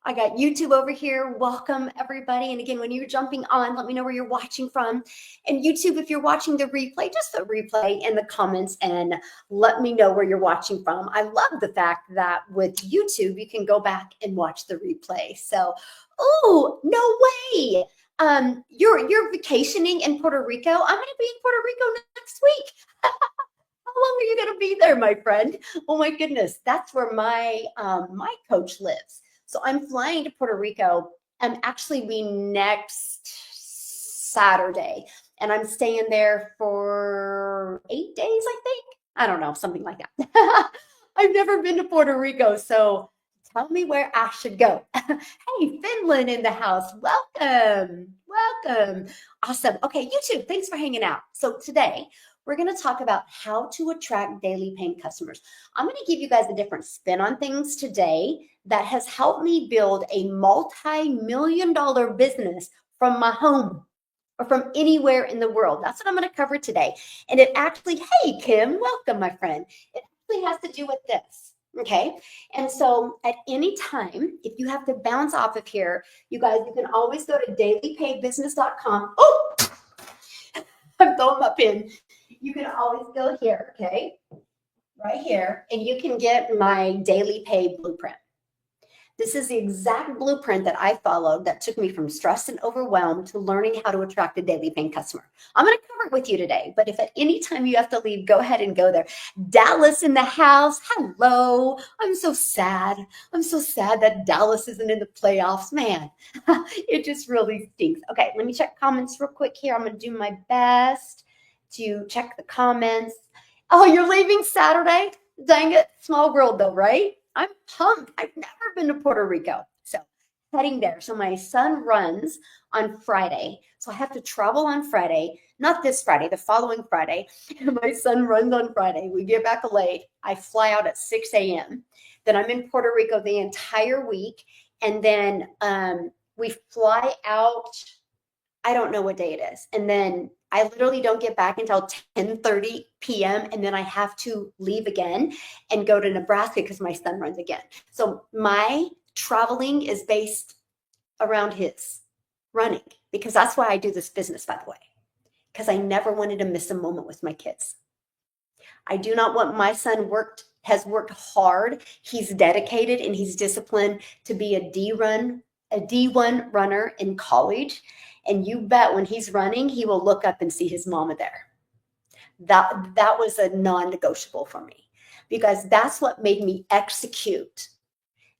I got YouTube over here. Welcome, everybody. And again, when you're jumping on, let me know where you're watching from. And YouTube, if you're watching the replay, just put replay in the comments and let me know where you're watching from. I love the fact that with YouTube, you can go back and watch the replay. So, oh, no way. You're vacationing in Puerto Rico. I'm going to be in Puerto Rico next week. How long are you going to be there, my friend? Oh my goodness, that's where my my coach lives. So I'm flying to Puerto Rico. I'm actually be next Saturday, and I'm staying there for 8 days, I think. I don't know, something like that. I've never been to Puerto Rico, so tell me where I should go. Hey, Finland in the house. Welcome. Welcome. Awesome. Okay, YouTube, thanks for hanging out. So today, we're going to talk about how to attract daily paying customers. I'm going to give you guys a different spin on things today that has helped me build a multi-million-dollar business from my home or from anywhere in the world. That's what I'm going to cover today. And it actually, hey, Kim, welcome, my friend. It actually has to do with this. Okay. And so at any time, if you have to bounce off of here, you guys, you can always go to dailypaybusiness.com. Oh, I'm throwing my pin. You can always go here, okay, right here, and you can get my daily pay blueprint. This is the exact blueprint that I followed that took me from stress and overwhelm to learning how to attract a daily paying customer. I'm going to cover it with you today, but if at any time you have to leave, go ahead and go there. Dallas in the house. Hello. I'm so sad. I'm so sad that Dallas isn't in the playoffs. Man, it just really stinks. Okay, let me check comments real quick here. I'm going to do my best to check the comments. Oh, you're leaving Saturday? Dang it. Small world though, right? I'm pumped. I've never been to Puerto Rico. So heading there. So my son runs on Friday. So I have to travel on Friday, not this Friday, the following Friday. My son runs on Friday. We get back late. I fly out at 6 a.m. Then I'm in Puerto Rico the entire week. And then we fly out, I don't know what day it is. And then I literally don't get back until 10:30 p.m. And then I have to leave again and go to Nebraska because my son runs again. So my traveling is based around his running, because that's why I do this business, by the way, because I never wanted to miss a moment with my kids. I do not want my son has worked hard. He's dedicated and he's disciplined to be a D1 runner in college. And you bet when he's running, he will look up and see his mama there. That was a non-negotiable for me, because that's what made me execute.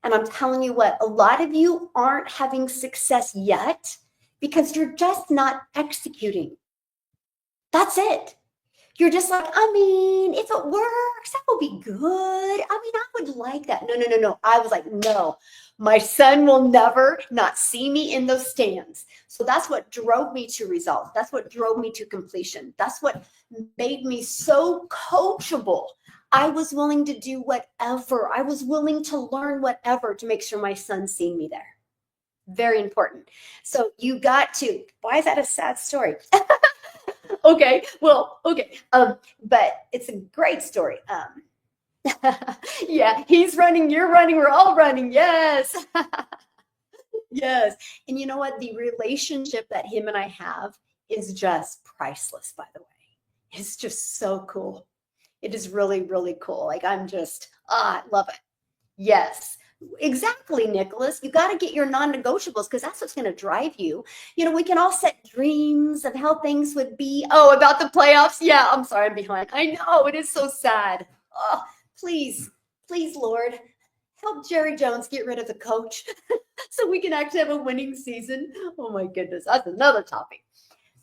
And I'm telling you what, a lot of you aren't having success yet because you're just not executing. That's it. You're just like, I mean, if it works, that will be good. I mean, I would like that. No. I was like, no, my son will never not see me in those stands. So that's what drove me to results. That's what drove me to completion. That's what made me so coachable. I was willing to do whatever. I was willing to learn whatever to make sure my son seen me there. Very important. So you got to, why is that a sad story? Okay, well, okay. But it's a great story. Yeah, he's running, you're running, we're all running. Yes. Yes. And you know what? The relationship that him and I have is just priceless, by the way. It's just so cool. It is really, really cool. Like I'm just, I love it. Yes. Exactly, Nicholas. You got to get your non-negotiables, because that's what's going to drive you. You know, we can all set dreams of how things would be. Oh, about the playoffs. Yeah, I'm sorry, I'm behind. I know, it is so sad. Oh, please, Lord, help Jerry Jones get rid of the coach so we can actually have a winning season. Oh my goodness, that's another topic.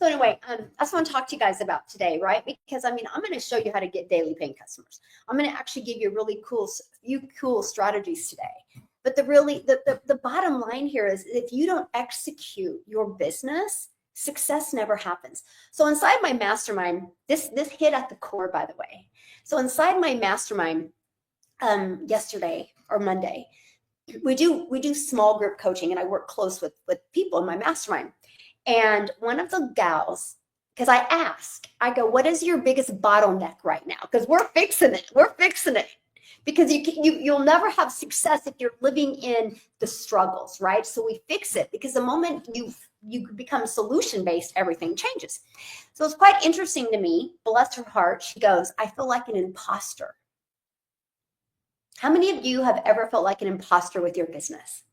So anyway, that's what I want to talk to you guys about today, right? Because I mean, I'm going to show you how to get daily paying customers. I'm going to actually give you really cool strategies today. But the bottom line here is, if you don't execute your business, success never happens. So inside my mastermind, this hit at the core, by the way. So inside my mastermind, yesterday or Monday, we do small group coaching, and I work close with people in my mastermind. And one of the gals, because I go, what is your biggest bottleneck right now? Because we're fixing it. because you'll never have success if you're living in the struggles, right? So we fix it, because the moment you become solution based, everything changes. So it's quite interesting to me. Bless her heart, she goes, I feel like an imposter. How many of you have ever felt like an imposter with your business?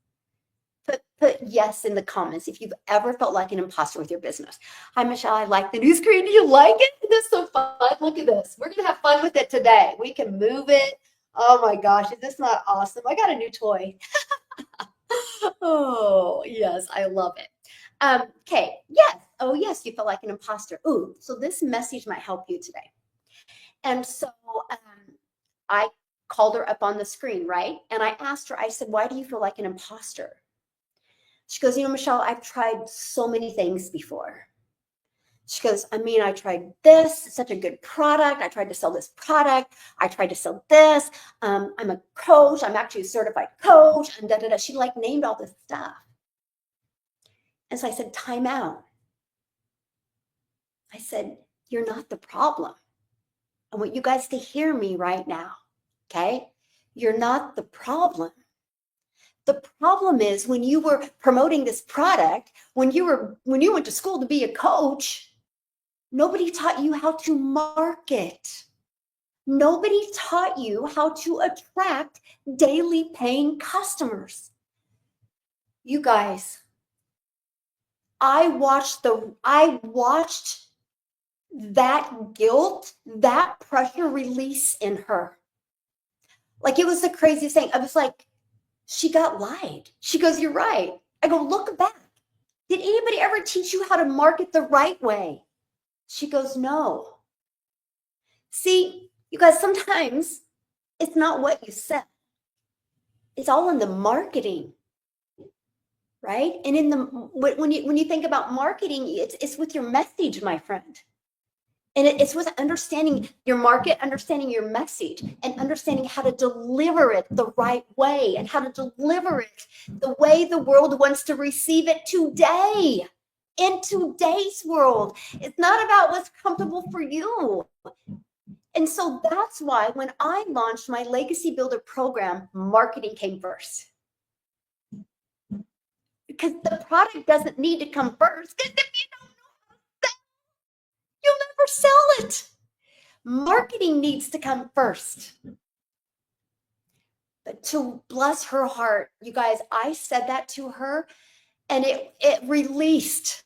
Put yes in the comments if you've ever felt like an imposter with your business. Hi, Michelle. I like the new screen. Do you like it? This is so fun. Look at this. We're going to have fun with it today. We can move it. Oh my gosh. Is this not awesome? I got a new toy. Oh, yes. I love it. Okay. Yes. Oh, yes. You felt like an imposter. Ooh, so this message might help you today. And so I called her up on the screen, right? And I asked her, I said, why do you feel like an imposter? She goes, Michelle, I've tried so many things before. She goes, I tried this, it's such a good product. I tried to sell this product. I tried to sell this. I'm a coach. I'm actually a certified coach. And da, da, da. She named all this stuff. And so I said, time out. I said, you're not the problem. I want you guys to hear me right now. Okay? You're not the problem. The problem is when you were promoting this product, when you went to school to be a coach, nobody taught you how to market. Nobody taught you how to attract daily paying customers. You guys, I watched that guilt, that pressure release in her. Like, it was the craziest thing. I was like, she got lied. She goes, you're right. I go, look back. Did anybody ever teach you how to market the right way? She goes, no. See, you guys, sometimes it's not what you said. It's all in the marketing, right? And when you think about marketing, it's with your message, my friend. And it's with understanding your market, understanding your message, and understanding how to deliver it the right way, and how to deliver it the way the world wants to receive it today. In today's world, it's not about what's comfortable for you. And so that's why when I launched my Legacy Builder program, marketing came first. Because the product doesn't need to come first. Because if you don't know how to sell, you'll never sell it. Marketing needs to come first. But to bless her heart, you guys, I said that to her, and it released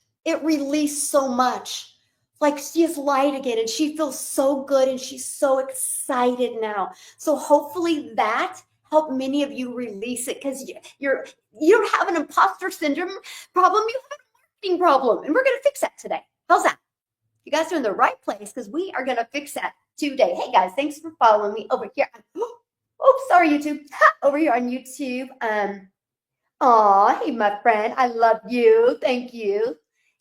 so much. Like, she is light again, and she feels so good, and she's so excited now. So hopefully that helped many of you release it, because you don't have an imposter syndrome problem, you have a marketing problem, and we're going to fix that today. How's that? You guys are in the right place, because we are going to fix that today. Hey guys, thanks for following me over here. Oh, sorry, YouTube. Over here on YouTube. Aw, hey, my friend. I love you. Thank you.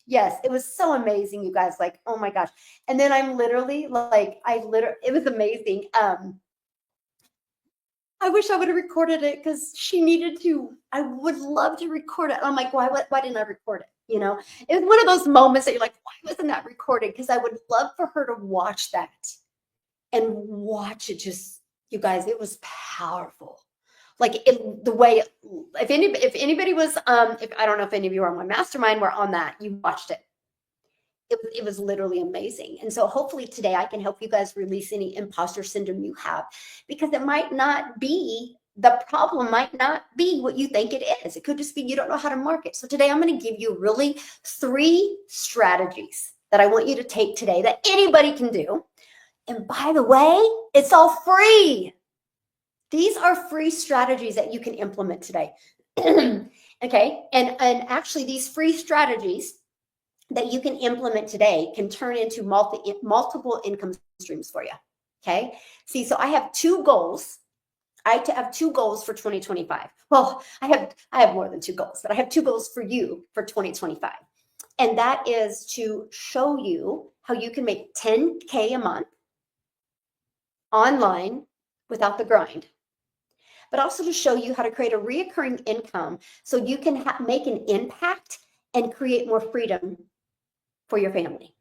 Yes, it was so amazing, you guys. Like, oh my gosh. And then I'm literally it was amazing. I wish I would have recorded it, because she needed to. I would love to record it. I'm like, why didn't I record it? It was one of those moments that you're like, why wasn't that recorded? Because I would love for her to watch that and watch it. Just, you guys, it was powerful. Like, the way, if anybody was, if I don't know if any of you are on my mastermind, were on that, you watched it. It was literally amazing. And so hopefully today I can help you guys release any imposter syndrome you have, because it might not be, the problem might not be what you think it is. It could just be you don't know how to market. So today I'm going to give you really 3 strategies that I want you to take today that anybody can do. And by the way, it's all free. These are free strategies that you can implement today. Okay. And actually, these free strategies that you can implement today can turn into multiple income streams for you. Okay. See, so I have 2 goals. I have 2 goals for 2025. Well, I have more than 2 goals, but I have 2 goals for you for 2025. And that is to show you how you can make 10K a month online without the grind, but also to show you how to create a reoccurring income so you can make an impact and create more freedom for your family.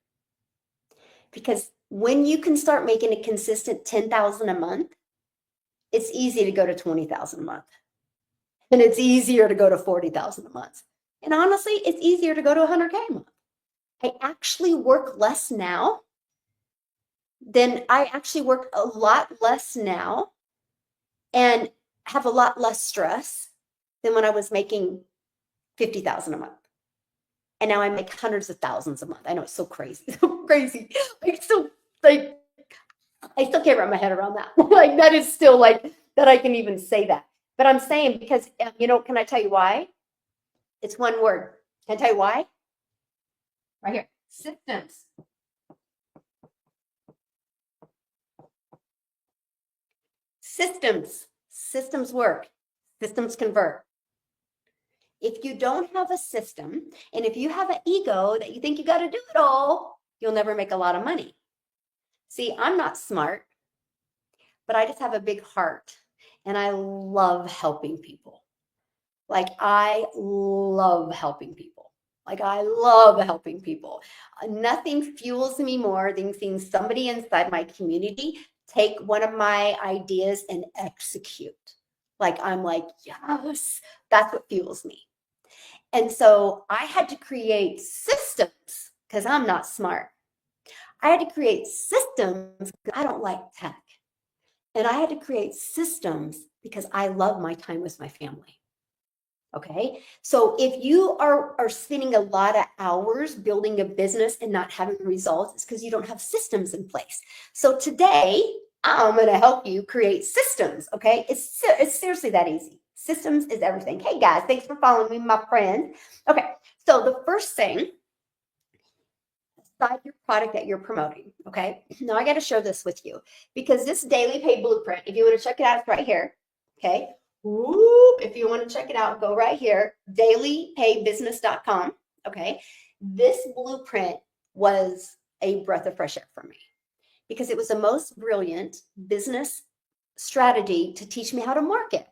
Because when you can start making a consistent $10,000 a month, It's easy to go to 20,000 a month. And it's easier to go to 40,000 a month. And honestly, it's easier to go to 100K a month. I actually work less now I actually work a lot less now and have a lot less stress than when I was making 50,000 a month. And now I make hundreds of thousands a month. I know it's so crazy, so crazy. Like I still can't wrap my head around that. Like that is still like that I can even say that. But I'm saying because can I tell you why? It's one word. Can I tell you why? Right here. Systems. Systems work. Systems convert. If you don't have a system, and if you have an ego that you think you got to do it all, you'll never make a lot of money. See, I'm not smart, but I just have a big heart, and I love helping people. Like, I love helping people. Nothing fuels me more than seeing somebody inside my community take one of my ideas and execute. Like, I'm like, yes, that's what fuels me. And so I had to create systems because I'm not smart. I had to create systems because I don't like tech. And I had to create systems because I love my time with my family. Okay. So if you are spending a lot of hours building a business and not having results, it's because you don't have systems in place. So today, I'm going to help you create systems. Okay. It's seriously that easy. Systems is everything. Hey guys, thanks for following me, my friend. Okay. So the first thing, decide your product that you're promoting. Okay. Now I got to share this with you because this daily pay blueprint, if you want to check it out, it's right here. Okay. Whoop, if you want to check it out, go right here, dailypaybusiness.com. Okay. This blueprint was a breath of fresh air for me because it was the most brilliant business strategy to teach me how to market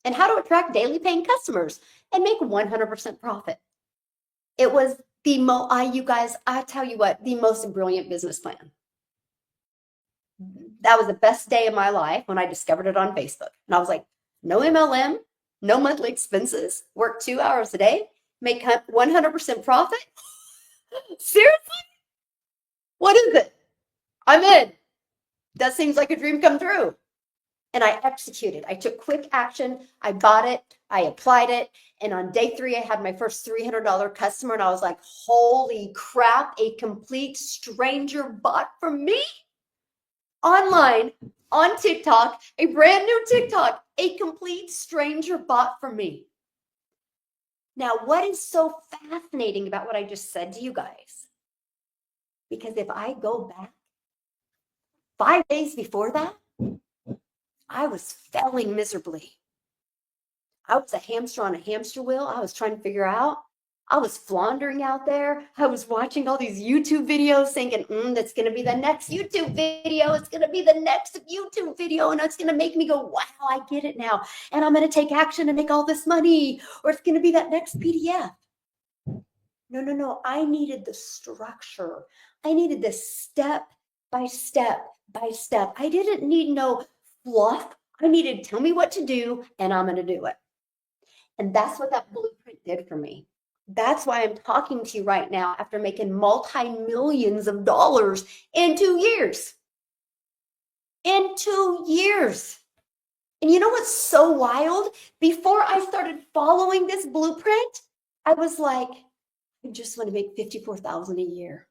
and how to attract daily paying customers and make 100% profit. It was I tell you what, the most brilliant business plan. That was the best day of my life when I discovered it on Facebook. And I was like, no MLM, no monthly expenses, work 2 hours a day, make 100% profit. Seriously? What is it? I'm in. That seems like a dream come true. And I executed. I took quick action. I bought it. I applied it. And on day 3, I had my first $300 customer. And I was like, holy crap, a complete stranger bought from me online on TikTok, a brand new TikTok, a complete stranger bought from me. Now, what is so fascinating about what I just said to you guys? Because if I go back 5 days before that, I was failing miserably. I was a hamster on a hamster wheel. I was trying to figure out. I was floundering out there. I was watching all these YouTube videos thinking, that's going to be the next YouTube video. It's going to be the next YouTube video. And it's going to make me go, wow, I get it now. And I'm going to take action and make all this money. Or it's going to be that next PDF. No. I needed the structure. I needed the step by step by step. I didn't need no fluff. I needed, tell me what to do, and I'm going to do it. And that's what that blueprint did for me. That's why I'm talking to you right now after making multi-millions of dollars in 2 years. In 2 years. And you know what's so wild? Before I started following this blueprint, I was like, I just want to make $54,000 a year.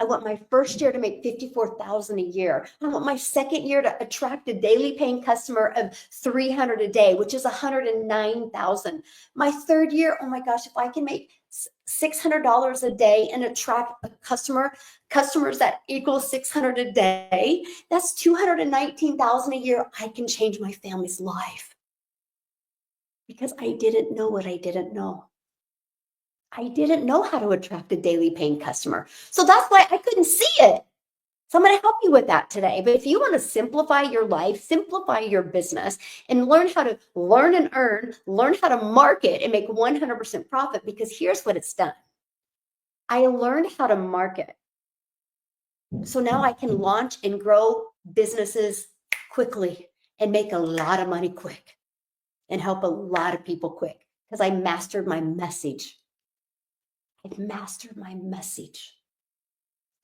I want my first year to make $54,000 a year. I want my second year to attract a daily paying customer of 300 a day, which is 109,000. My third year, oh my gosh, if I can make $600 a day and attract a customers that equal 600 a day, that's 219,000 a year. I can change my family's life because I didn't know what I didn't know. I didn't know how to attract a daily paying customer. So that's why I couldn't see it. So I'm going to help you with that today. But if you want to simplify your life, simplify your business, and learn how to learn and earn, learn how to market and make 100% profit, because here's what it's done. I learned how to market. So now I can launch and grow businesses quickly and make a lot of money quick and help a lot of people quick because I mastered my message. I've mastered my message.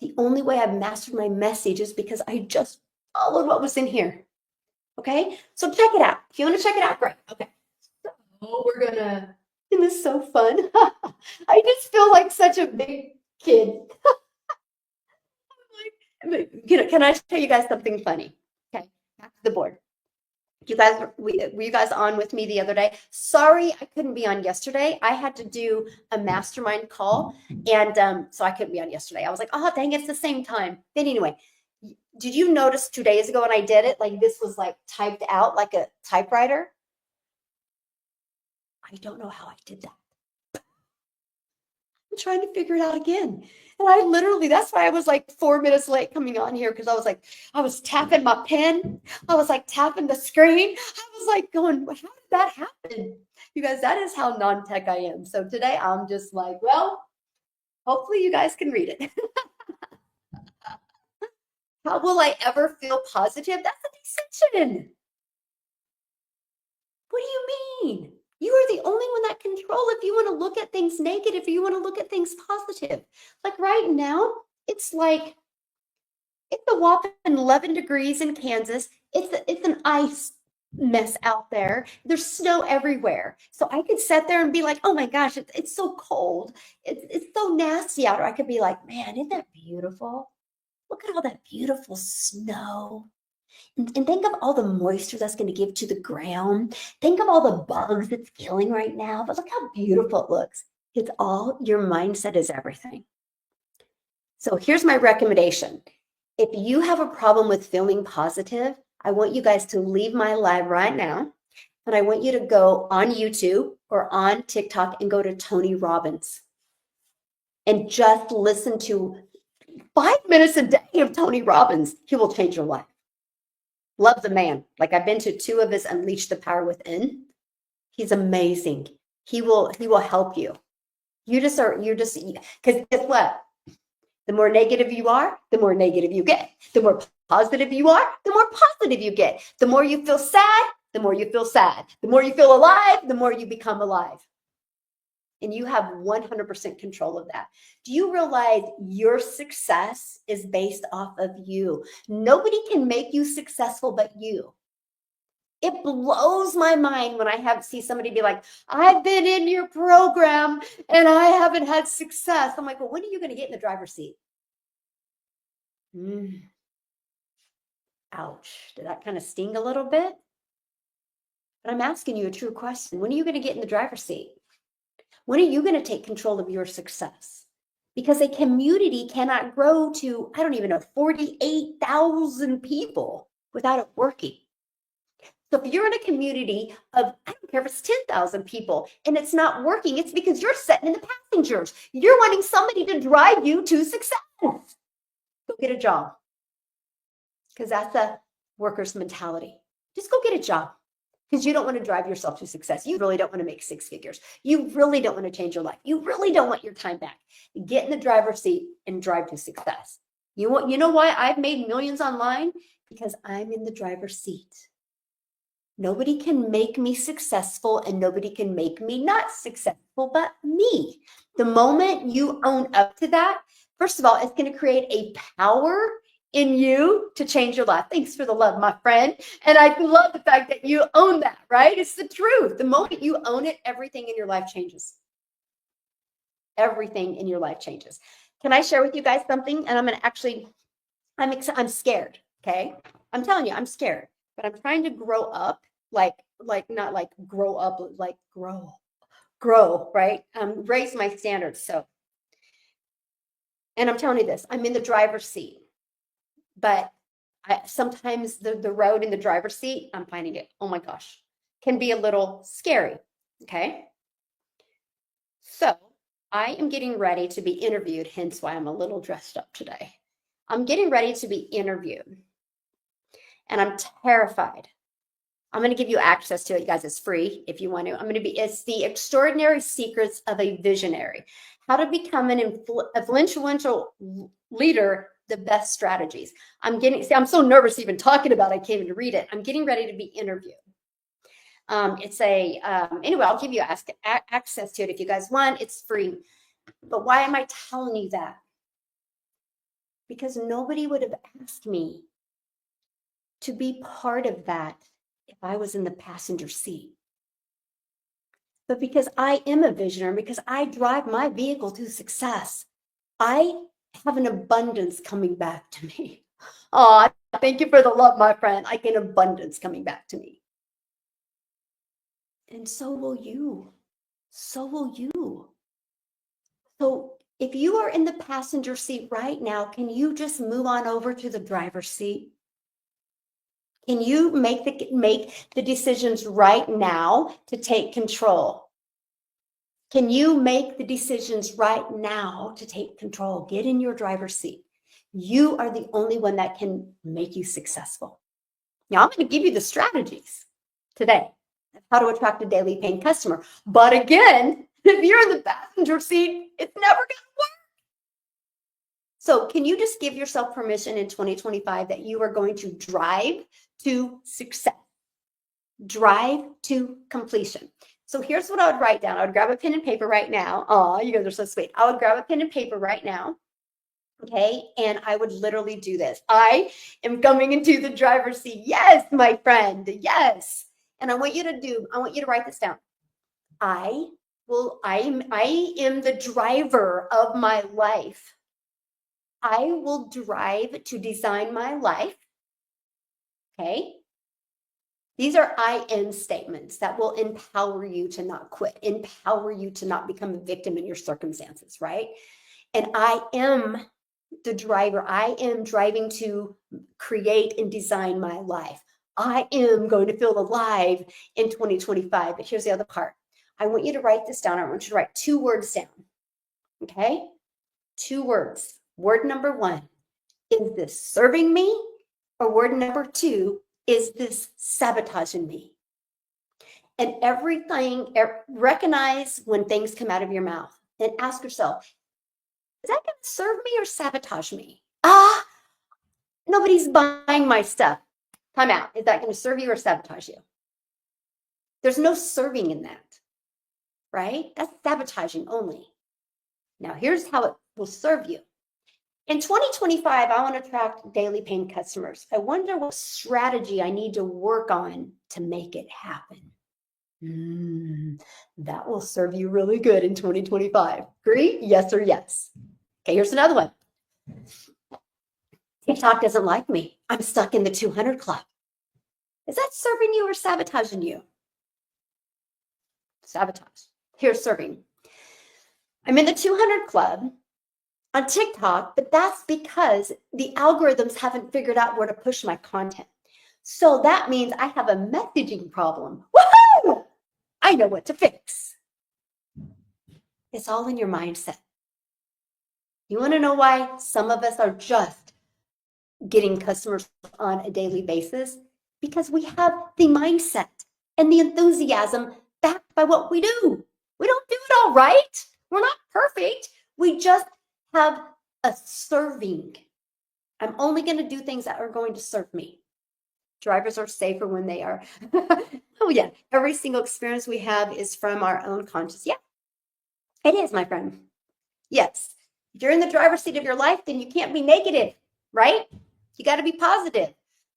The only way I've mastered my message is because I just followed what was in here. Okay, so check it out. If you want to check it out, great. Okay, so we're gonna, and this is so fun. I just feel like such a big kid. Can I tell you guys something funny? Okay, back to the board. You guys, were you guys on with me the other day? Sorry, I couldn't be on yesterday. I had to do a mastermind call, and so I couldn't be on yesterday. I was like, oh, dang, it's the same time. But anyway, did you notice 2 days ago when I did it, like this was like typed out like a typewriter? I don't know how I did that. I'm trying to figure it out again. And I literally, that's why I was like 4 minutes late coming on here because I was tapping my pen. I was like tapping the screen. I was like going, how did that happen? You guys, that is how non-tech I am. So today I'm just like, well, hopefully you guys can read it. How will I ever feel positive? That's a decision. What do you mean? You are the only one that control if you want to look at things negative, if you want to look at things positive. Like right now, it's like, it's a whopping 11 degrees in Kansas. It's an ice mess out there. There's snow everywhere. So I could sit there and be like, oh my gosh, it's so cold. It's so nasty out. Or I could be like, man, isn't that beautiful? Look at all that beautiful snow. And think of all the moisture that's going to give to the ground. Think of all the bugs it's killing right now. But look how beautiful it looks. It's all, your mindset is everything. So here's my recommendation. If you have a problem with feeling positive, I want you guys to leave my live right now. And I want you to go on YouTube or on TikTok and go to Tony Robbins. And just listen to 5 minutes a day of Tony Robbins. He will change your life. Love the man. Like I've been to 2 of his Unleash the Power Within. He's amazing. He will help you. You're just, because guess what? The more negative you are, the more negative you get. The more positive you are, the more positive you get. The more you feel sad, the more you feel sad. The more you feel alive, the more you become alive. And you have 100% control of that. Do you realize your success is based off of you? Nobody can make you successful but you. It blows my mind when I see somebody be like, I've been in your program and I haven't had success. I'm like, well, when are you going to get in the driver's seat? Ouch. Did that kind of sting a little bit? But I'm asking you a true question. When are you going to get in the driver's seat? When are you going to take control of your success? Because a community cannot grow to, I don't even know, 48,000 people without it working. So if you're in a community of, I don't care if it's 10,000 people and it's not working, it's because you're sitting in the passengers. You're wanting somebody to drive you to success. Go get a job. Because that's a worker's mentality. Just go get a job. Because you don't want to drive yourself to success. You really don't want to make 6 figures. You really don't want to change your life. You really don't want your time back. Get in the driver's seat and drive to success. You know why I've made millions online? Because I'm in the driver's seat. Nobody can make me successful and nobody can make me not successful but me. The moment you own up to that, first of all, it's going to create a power in you to change your life. Thanks for the love, my friend. And I love the fact that you own that, right? It's the truth. The moment you own it, everything in your life changes. Everything in your life changes. Can I share with you guys something? And I'm going to actually, I'm scared, okay? I'm telling you, I'm scared. But I'm trying to grow up, like not like grow up, like grow, right? Raise my standards. So, and I'm telling you this, I'm in the driver's seat. But sometimes the road in the driver's seat, I'm finding it, oh my gosh, can be a little scary, okay? So I am getting ready to be interviewed, hence why I'm a little dressed up today. I'm getting ready to be interviewed, and I'm terrified. I'm going to give you access to it, you guys. It's free if you want to. It's the Extraordinary Secrets of a Visionary. How to become an influential leader the best strategies. I'm so nervous even talking about it. I can't even read it. I'm getting ready to be interviewed. Anyway, I'll give you access to it if you guys want. It's free. But why am I telling you that? Because nobody would have asked me to be part of that if I was in the passenger seat. But because I am a visionary, because I drive my vehicle to success, I have an abundance coming back to me. Oh, thank you for the love, my friend. I get abundance coming back to me. And so will you. So will you. So if you are in the passenger seat right now, can you just move on over to the driver's seat? Can you make the decisions right now to take control? Can you make the decisions right now to take control? Get in your driver's seat. You are the only one that can make you successful. Now, I'm going to give you the strategies today of how to attract a daily paying customer. But again, if you're in the passenger seat, it's never going to work. So can you just give yourself permission in 2025 that you are going to drive to success, drive to completion? So here's what I would write down. I would grab a pen and paper right now. Oh, you guys are so sweet. I would grab a pen and paper right now. Okay. And I would literally do this. I am coming into the driver's seat. Yes, my friend. Yes. And I want you to write this down. I am the driver of my life. I will drive to design my life. Okay. These are I am statements that will empower you to not quit, empower you to not become a victim in your circumstances, right? And I am the driver. I am driving to create and design my life. I am going to feel alive in 2025. But here's the other part. I want you to write this down. I want you to write 2 words down. Okay? 2 words. Word number 1, is this serving me? Or word number 2, is this sabotaging me? And recognize when things come out of your mouth and ask yourself, is that going to serve me or sabotage me? Nobody's buying my stuff. Time out. Is that going to serve you or sabotage you? There's no serving in that, right? That's sabotaging only. Now, here's how it will serve you. In 2025, I want to attract daily paying customers. I wonder what strategy I need to work on to make it happen. That will serve you really good in 2025. Agree? Yes or yes. Okay, here's another one. TikTok doesn't like me. I'm stuck in the 200 club. Is that serving you or sabotaging you? Sabotage. Here's serving. I'm in the 200 club on TikTok, but that's because the algorithms haven't figured out where to push my content. So that means I have a messaging problem. Woohoo! I know what to fix. It's all in your mindset. You want to know why some of us are just getting customers on a daily basis? Because we have the mindset and the enthusiasm backed by what we do. We don't do it all right. We're not perfect. We just have a serving. I'm only going to do things that are going to serve me. Drivers are safer when they are. Oh yeah, every single experience we have is from our own conscious. Yeah, it is, my friend. Yes, if you're in the driver's seat of your life, then you can't be negative, right? You got to be positive.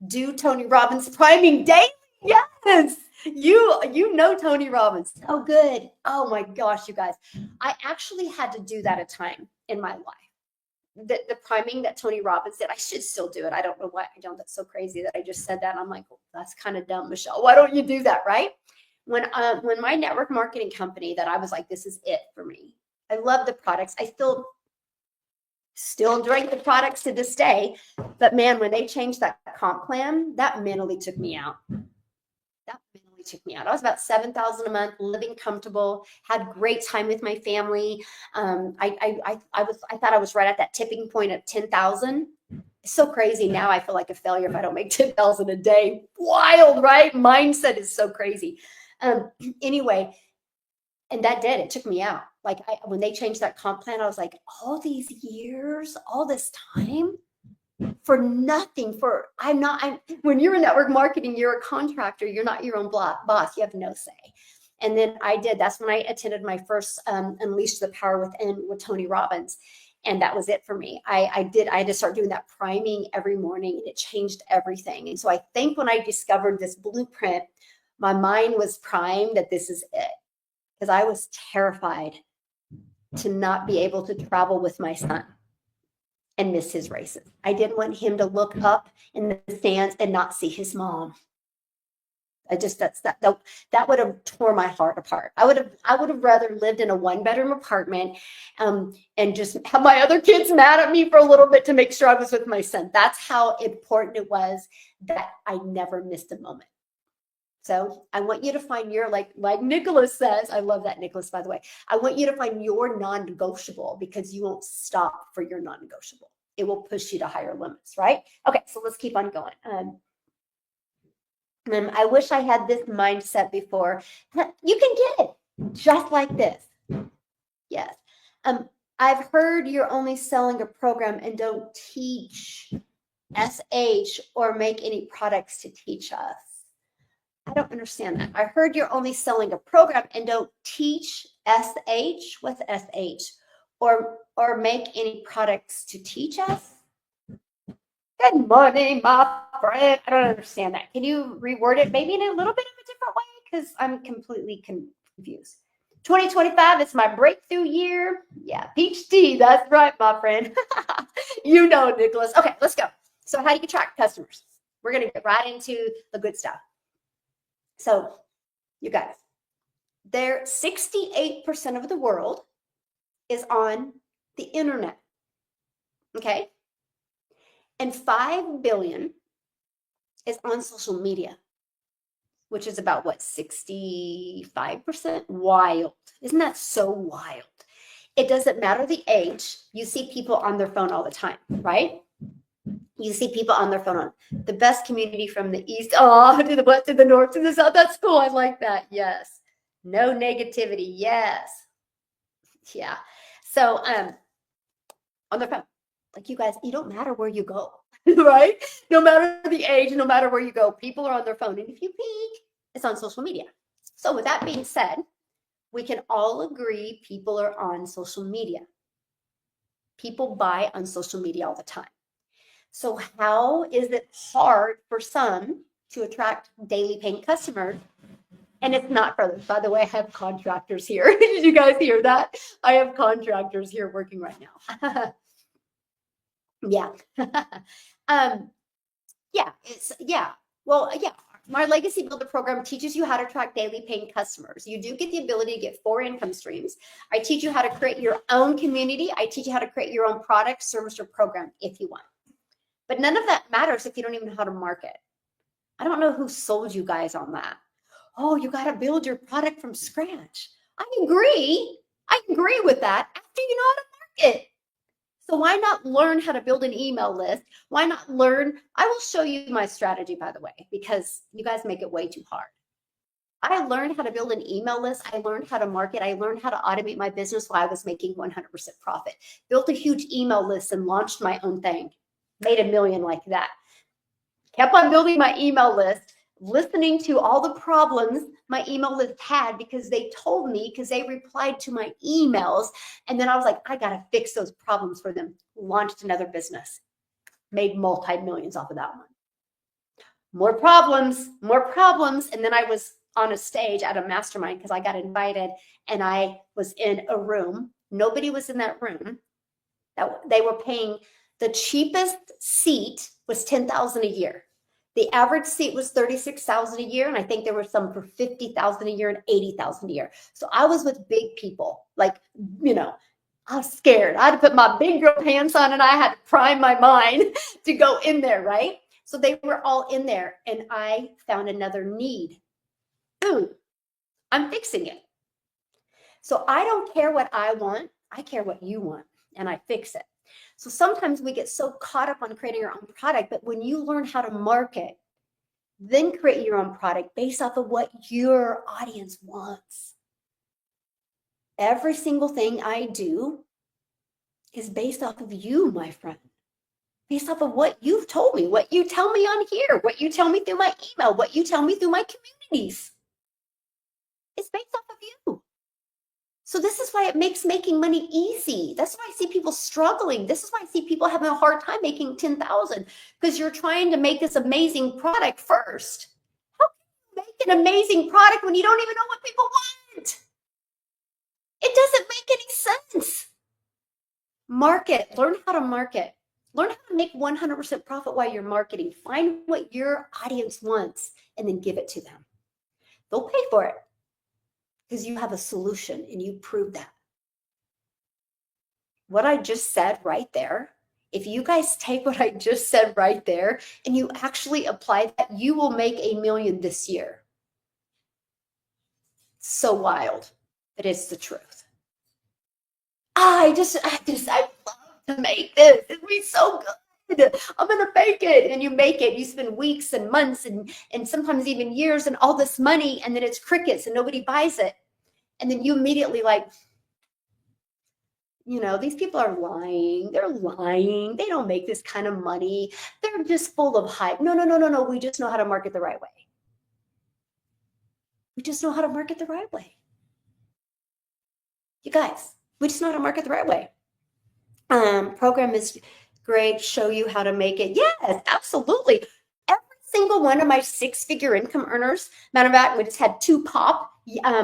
Do Tony Robbins priming daily. Yes, you know Tony Robbins. So good. Oh my gosh, you guys. I actually had to do that a time in my life. The priming that Tony Robbins did, I should still do it. I don't know why I don't. That's so crazy that I just said that. I'm like, oh, that's kind of dumb, Michelle. Why don't you do that, right? When my network marketing company that I was like, this is it for me. I love the products. I still drink the products to this day. But man, when they changed that comp plan, that mentally took me out. I was about $7,000 a month, living comfortable, had great time with my family. I thought I was right at that tipping point at 10,000. It's so crazy. Now I feel like a failure if I don't make 10,000 a day. Wild, right? Mindset is so crazy. Anyway, and that did, it took me out. Like when they changed that comp plan, I was like, all these years, all this time, for nothing. When you're in network marketing, you're a contractor. You're not your own boss. You have no say. And then that's when I attended my first Unleash the Power Within with Tony Robbins. And that was it for me. I had to start doing that priming every morning, and it changed everything. And so I think when I discovered this blueprint, my mind was primed that this is it. Because I was terrified to not be able to travel with my son and miss his races. I didn't want him to look up in the stands and not see his mom. That would have torn my heart apart. I would have rather lived in a 1-bedroom apartment and just have my other kids mad at me for a little bit to make sure I was with my son. That's how important it was that I never missed a moment. So I want you to find your, like Nicholas says, I love that, Nicholas, by the way. I want you to find your non-negotiable, because you won't stop for your non-negotiable. It will push you to higher limits, right? Okay, so let's keep on going. I wish I had this mindset before. You can get it just like this. Yes. I've heard you're only selling a program and don't teach SH or make any products to teach us. I don't understand that. I heard you're only selling a program and don't teach SH. What's SH? Or make any products to teach us? Good morning, my friend. I don't understand that. Can you reword it maybe in a little bit of a different way? Because I'm completely confused. 2025 is my breakthrough year. Yeah, peach tea. That's right, my friend. You know, Nicholas. Okay, let's go. So how do you attract customers? We're going to get right into the good stuff. So, you guys, 68% of the world is on the internet. Okay? And 5 billion is on social media, which is about what, 65%? Wild. Isn't that so wild? It doesn't matter the age. You see people on their phone all the time, right? You see people on their phone on the best community from the east, to the west, to the north, to the south. That's cool. I like that. Yes. No negativity. Yes. Yeah. So, on their phone, like, you guys, you don't matter where you go, right? No matter the age, no matter where you go, people are on their phone. And if you peek, it's on social media. So with that being said, we can all agree people are on social media. People buy on social media all the time. So how is it hard for some to attract daily paying customers? And it's not for others. By the way, I have contractors here. Did you guys hear that? I have contractors here working right now. Yeah. My Legacy Builder program teaches you how to attract daily paying customers. You do get the ability to get 4 income streams. I teach you how to create your own community. I teach you how to create your own product, service, or program if you want. But none of that matters if you don't even know how to market. I don't know who sold you guys on that. Oh, you got to build your product from scratch. I agree. I agree with that after you know how to market. So why not learn how to build an email list? Why not learn? I will show you my strategy, by the way, because you guys make it way too hard. I learned how to build an email list. I learned how to market. I learned how to automate my business while I was making 100% profit. Built a huge email list and launched my own thing. Made $1 million like that. Kept on building my email list, listening to all the problems my email list had because they told me, because they replied to my emails. And then I was like, I got to fix those problems for them. Launched another business. Made multi-millions off of that one. More problems. And then I was on a stage at a mastermind because I got invited and I was in a room. Nobody was in that room. They were paying, the cheapest seat was $10,000 a year. The average seat was $36,000 a year, and I think there were some for $50,000 a year and $80,000 a year. So I was with big people, like, I was scared. I had to put my big girl pants on, and I had to prime my mind to go in there, right? So they were all in there, and I found another need. Boom, I'm fixing it. So I don't care what I want. I care what you want, and I fix it. So sometimes we get so caught up on creating our own product, but when you learn how to market, then create your own product based off of what your audience wants. Every single thing I do is based off of you, my friend. based off of what you've told me, what you tell me on here, what you tell me through my email, what you tell me through my communities. It's based off of you. So this is why it makes making money easy. That's why I see people struggling. This is why I see people having a hard time making 10,000, because you're trying to make this amazing product first. How can you make an amazing product when you don't even know what people want? It doesn't make any sense. Market, learn how to market. Learn how to make 100% profit while you're marketing. Find what your audience wants and then give it to them. They'll pay for it because you have a solution and you prove that. What I just said right there, if you guys take what I just said right there and you actually apply that, you will make $1 million this year. So wild, but it's the truth. I love to make this. It'd be so good. I'm gonna make it. And you make it. You spend weeks and months and sometimes even years and all this money, and then it's crickets and nobody buys it. And then you immediately like, you know, these people are lying. They're lying. They don't make this kind of money. They're just full of hype. No. We just know how to market the right way. We just know how to market the right way. You guys, we just know how to market the right way. Program is great. Show you how to make it. Yes, absolutely. Every single one of my 6-figure income earners, matter of fact, we just had 2 pop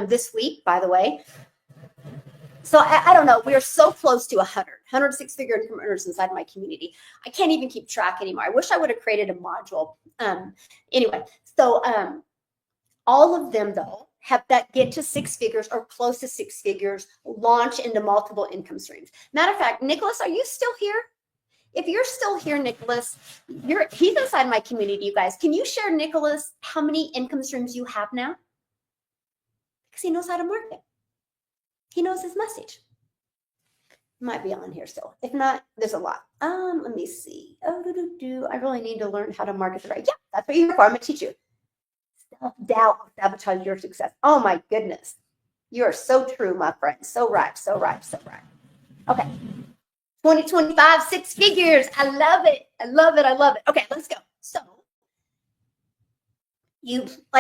this week, by the way. So I don't know. We are so close to 100 6-figure income earners inside my community. I can't even keep track anymore. I wish I would have created a module. Anyway, so all of them though have that get to 6 figures or close to 6 figures, launch into multiple income streams. Matter of fact, Nicholas, are you still here? If you're still here, Nicholas, he's inside my community, you guys. Can you share, Nicholas, how many income streams you have now? Because he knows how to market. He knows his message. Might be on here still. If not, there's a lot. Let me see. I really need to learn how to market the right. Yeah, that's what you're here for. I'm gonna teach you. Self-doubt will sabotage your success. Oh my goodness. You are so true, my friend. So right. Okay. 2025, 6 figures. I love it. Okay, let's go.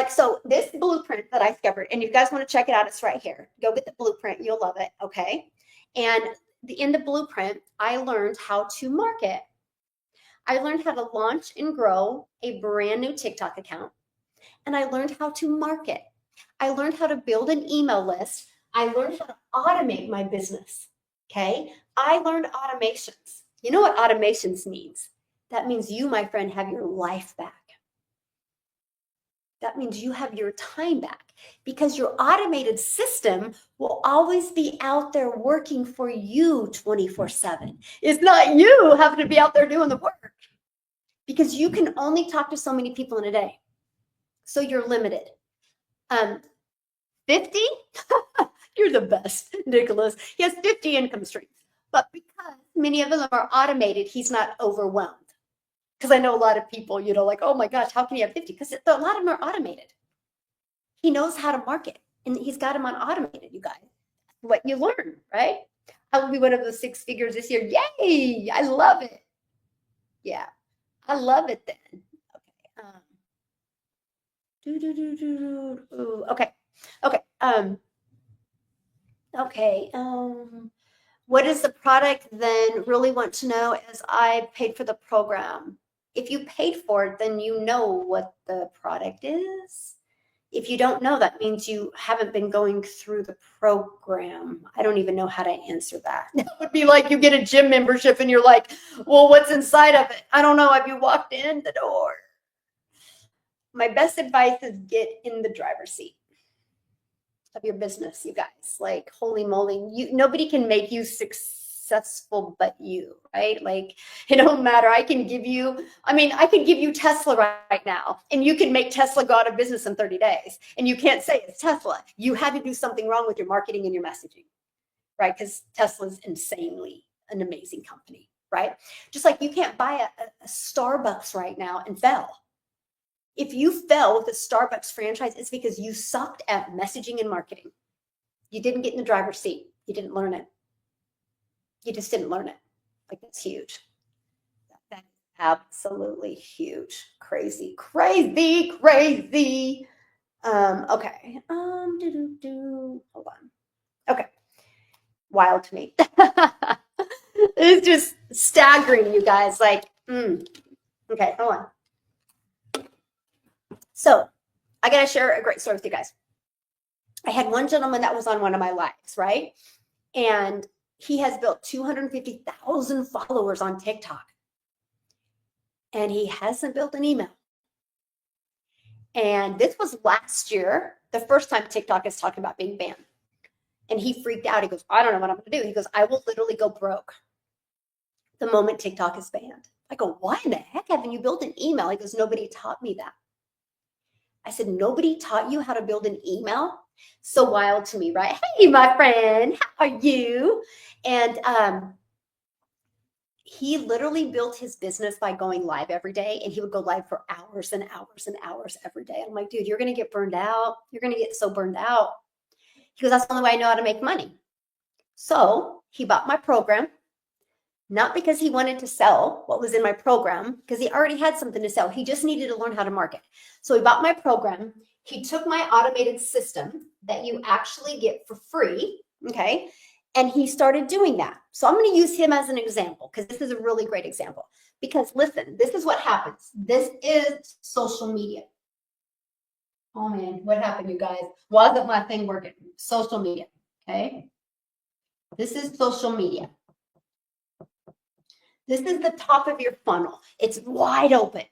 So this blueprint that I discovered, and you guys want to check it out, it's right here. Go get the blueprint. You'll love it. Okay. And in the blueprint, I learned how to market. I learned how to launch and grow a brand new TikTok account. And I learned how to market. I learned how to build an email list. I learned how to automate my business. Okay. I learned automations. You know what automations means? That means you, my friend, have your life back. That means you have your time back, because your automated system will always be out there working for you 24/7. It's not you having to be out there doing the work, because you can only talk to so many people in a day. So you're limited. 50? You're the best, Nicholas. He has 50 income streams. But because many of them are automated, he's not overwhelmed. Because I know a lot of people, you know, like, oh my gosh, how can you have 50? Because a lot of them are automated. He knows how to market, and he's got them on automated, you guys. What you learn, right? I will be one of those 6 figures this year. Yay! I love it. Yeah, I love it then. Okay. Okay. What is the product then? Really want to know, as I paid for the program. If you paid for it, then you know what the product is. If you don't know, that means you haven't been going through the program. I don't even know how to answer that. It would be like you get a gym membership and you're like, well, what's inside of it? I don't know. Have you walked in the door? My best advice is get in the driver's seat of your business, you guys. Like, holy moly, nobody can make you successful but you, right? Like, it don't matter. I can give you Tesla right now, and you can make Tesla go out of business in 30 days, and you can't say it's Tesla. You had to do something wrong with your marketing and your messaging, right? Because Tesla's insanely an amazing company, right? Just like you can't buy a Starbucks right now and fail. If you fell with a Starbucks franchise, it's because you sucked at messaging and marketing. You didn't get in the driver's seat. You didn't learn it. You just didn't learn it. Like, that's huge. That is Absolutely huge. Crazy, crazy, crazy. Okay. Hold on. Okay. Wild to me. It's just staggering, you guys. Like, okay, hold on. So I gotta share a great story with you guys. I had one gentleman that was on one of my lives, right? And he has built 250,000 followers on TikTok. And he hasn't built an email. And this was last year, the first time TikTok is talking about being banned. And he freaked out. He goes, I don't know what I'm going to do. He goes, I will literally go broke the moment TikTok is banned. I go, why in the heck haven't you built an email? He goes, nobody taught me that. I said, nobody taught you how to build an email? So wild to me, right? Hey, my friend, how are you? And he literally built his business by going live every day, and he would go live for hours and hours and hours every day. I'm like, dude, you're going to get burned out. You're going to get so burned out. He goes, that's the only way I know how to make money. So he bought my program, not because he wanted to sell what was in my program, because he already had something to sell. He just needed to learn how to market. So he bought my program. He took my automated system that you actually get for free, okay? And he started doing that. So I'm going to use him as an example because this is a really great example. Because listen, this is what happens. This is social media. Oh man, what happened, you guys? Why isn't my thing working? Social media, okay? This is social media. This is the top of your funnel. It's wide open,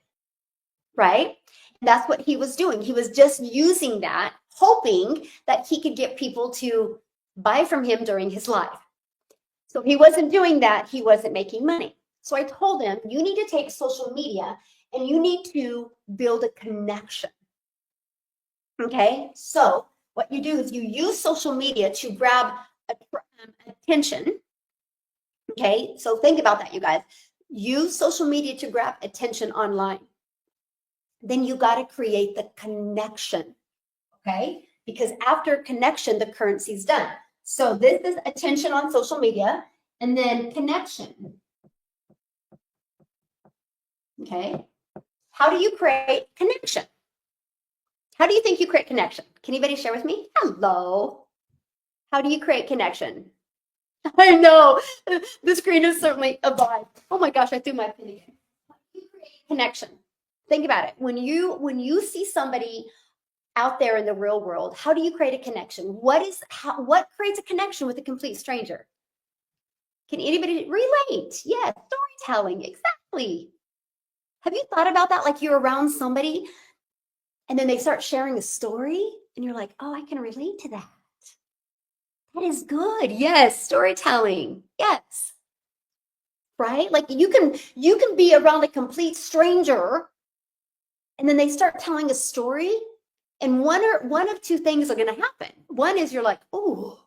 right? And that's what he was doing. He was just using that, hoping that he could get people to buy from him during his live. So if he wasn't doing that, he wasn't making money. So I told him, you need to take social media and you need to build a connection. Okay, so what you do is you use social media to grab attention. Okay, so think about that, you guys. Use social media to grab attention online. Then you got to create the connection. Okay, because after connection, the currency's done. So this is attention on social media and then connection. Okay, how do you create connection? How do you think you create connection? Can anybody share with me? Hello. How do you create connection? I know the screen is certainly a vibe. Oh my gosh, I threw my pen again. How do you create connection? Think about it. When you see somebody out there in the real world, how do you create a connection? What creates a connection with a complete stranger? Can anybody relate? Yes, storytelling, exactly. Have you thought about that? Like you're around somebody and then they start sharing a story and you're like, oh, I can relate to that. That is good. Yes, storytelling. Yes. Right? Like you can be around a complete stranger and then they start telling a story and one of two things are going to happen. One is you're like, oh,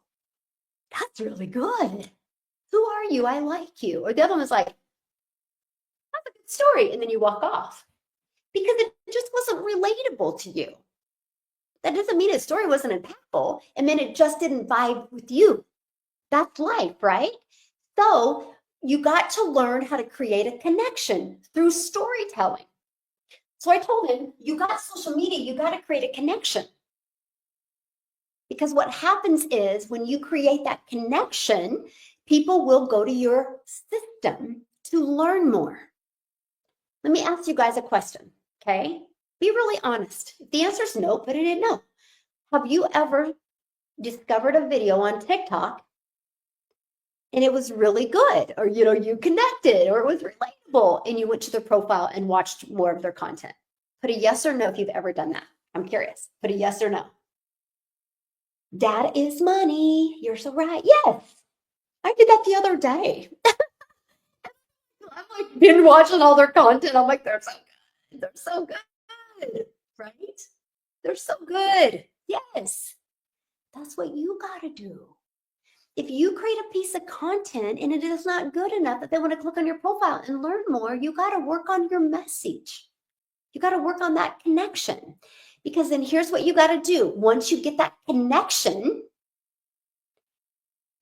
that's really good. Who are you? I like you. Or the other one is like, that's a good story. And then you walk off because it just wasn't relatable to you. That doesn't mean his story wasn't impactful. It meant it just didn't vibe with you. That's life, right? So you got to learn how to create a connection through storytelling. So I told him, you got social media, you got to create a connection. Because what happens is when you create that connection, people will go to your system to learn more. Let me ask you guys a question, okay? Be really honest. If the answer is no, put it in no. Have you ever discovered a video on TikTok and it was really good, or you connected, or it was relatable, and you went to their profile and watched more of their content? Put a yes or no if you've ever done that. I'm curious. Put a yes or no. Data is money. You're so right. Yes. I did that the other day. I'm like been watching all their content. I'm like, they're so good. They're so good. Right? They're so good. Yes. That's what you got to do. If you create a piece of content and it is not good enough that they want to click on your profile and learn more, you got to work on your message. You got to work on that connection. Because then here's what you got to do. Once you get that connection,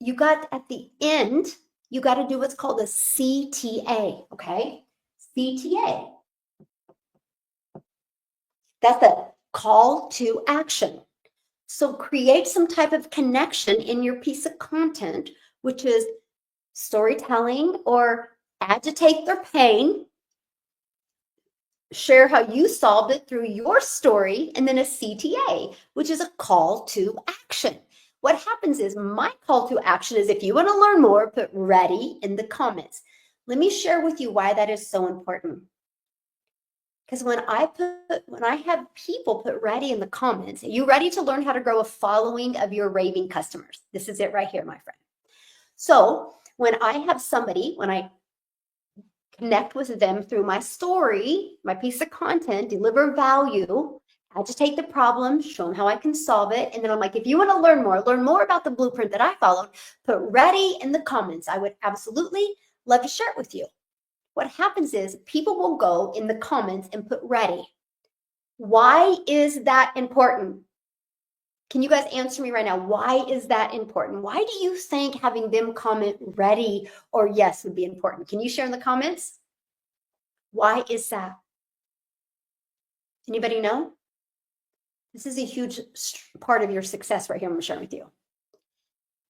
you got at the end, you got to do what's called a CTA, okay? CTA. That's a call to action. So create some type of connection in your piece of content, which is storytelling or agitate their pain, share how you solved it through your story, and then a CTA, which is a call to action. What happens is my call to action is if you want to learn more, put ready in the comments. Let me share with you why that is so important. Because when I have people put ready in the comments, are you ready to learn how to grow a following of your raving customers? This is it right here, my friend. So when I have somebody, when I connect with them through my story, my piece of content, deliver value, agitate the problem, show them how I can solve it. And then I'm like, if you want to learn more about the blueprint that I followed, put ready in the comments. I would absolutely love to share it with you. What happens is people will go in the comments and put ready. Why is that important? Can you guys answer me right now? Why is that important? Why do you think having them comment ready or yes would be important? Can you share in the comments? Why is that? Anybody know? This is a huge part of your success right here I'm sharing with you.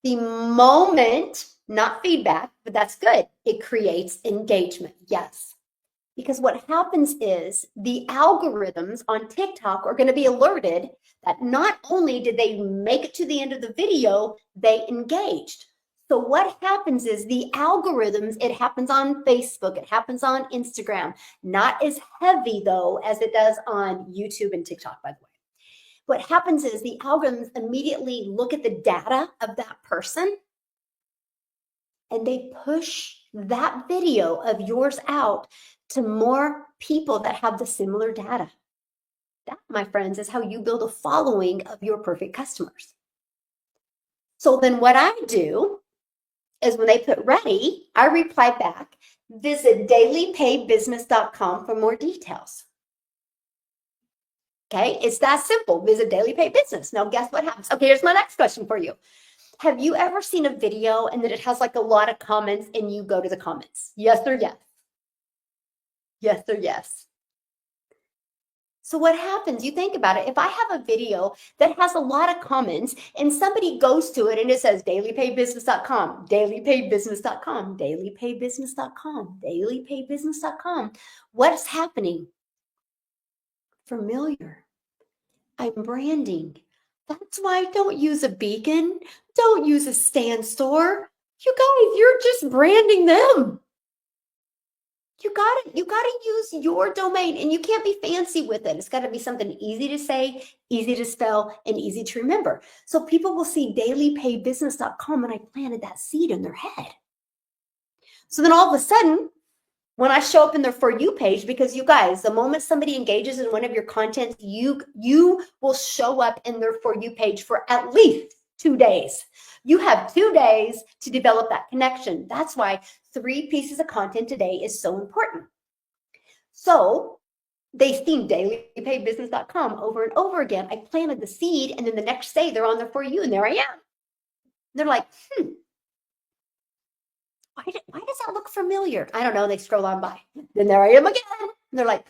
The moment, not feedback, but that's good, it creates engagement. Yes. Because what happens is the algorithms on TikTok are going to be alerted that not only did they make it to the end of the video, they engaged. So what happens is the algorithms, it happens on Facebook, it happens on Instagram, not as heavy though as it does on YouTube and TikTok, by the way. What happens is the algorithms immediately look at the data of that person and they push that video of yours out to more people that have the similar data. That, my friends, is how you build a following of your perfect customers. So then what I do is when they put ready, I reply back, visit dailypaybusiness.com for more details. Okay, it's that simple. Visit Daily Pay Business. Now, guess what happens? Okay, here's my next question for you. Have you ever seen a video and then it has like a lot of comments and you go to the comments? Yes or yes? Yes or yes? So what happens, you think about it, if I have a video that has a lot of comments and somebody goes to it and it says dailypaybusiness.com, dailypaybusiness.com, dailypaybusiness.com, dailypaybusiness.com, what's happening? Familiar. I'm branding. That's why don't use a beacon. Don't use a stand store. You guys, you're just branding them. You gotta use your domain and you can't be fancy with it. It's gotta be something easy to say, easy to spell, and easy to remember. So people will see dailypaybusiness.com and I planted that seed in their head. So then all of a sudden, when I show up in their For You page, because you guys, the moment somebody engages in one of your contents, you will show up in their For You page for at least 2 days. You have 2 days to develop that connection. That's why 3 pieces of content a day is so important. So they've seen dailypaybusiness.com over and over again. I planted the seed, and then the next day they're on there For You, and there I am. They're like, why does that look familiar? I don't know. They scroll on by. Then there I am again. And they're like,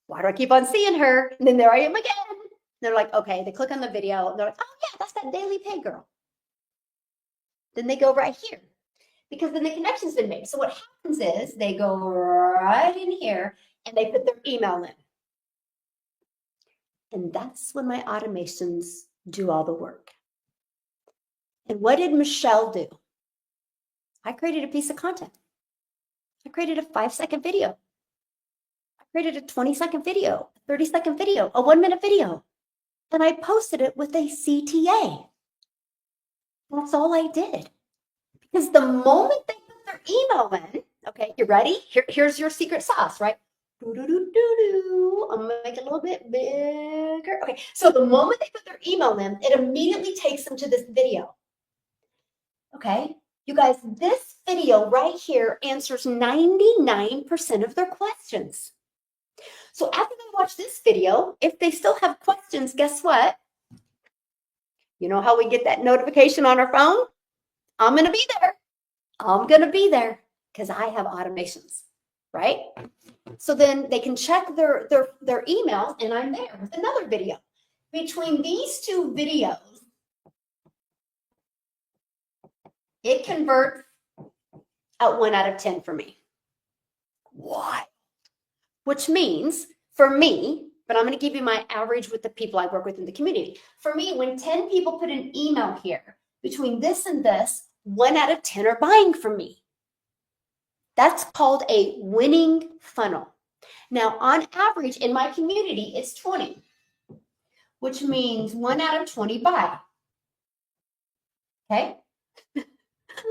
why do I keep on seeing her? And then there I am again. And they're like, okay. They click on the video. And they're like, oh, yeah, that's that Daily Pay girl. Then they go right here because then the connection's been made. So what happens is they go right in here and they put their email in. And that's when my automations do all the work. And what did Michelle do? I created a piece of content. I created a 5-second video. I created a 20-second video, a 30-second video, a 1-minute video. And I posted it with a CTA. That's all I did. Because the moment they put their email in, okay, you ready? Here's your secret sauce, right? I'm gonna make it a little bit bigger. Okay, so the moment they put their email in, it immediately takes them to this video. Okay, you guys, this video right here answers 99% of their questions. So after they watch this video, if they still have questions, guess what? You know how we get that notification on our phone? I'm going to be there. I'm going to be there because I have automations. right? So then they can check their emails, and I'm there with another video. Between these two videos, it converts at 1 out of 10 for me. Why? Which means for me, but I'm going to give you my average with the people I work with in the community. For me, when 10 people put an email here, between this and this, 1 out of 10 are buying from me. That's called a winning funnel. Now, on average in my community, it's 20, which means 1 out of 20 buy. Okay?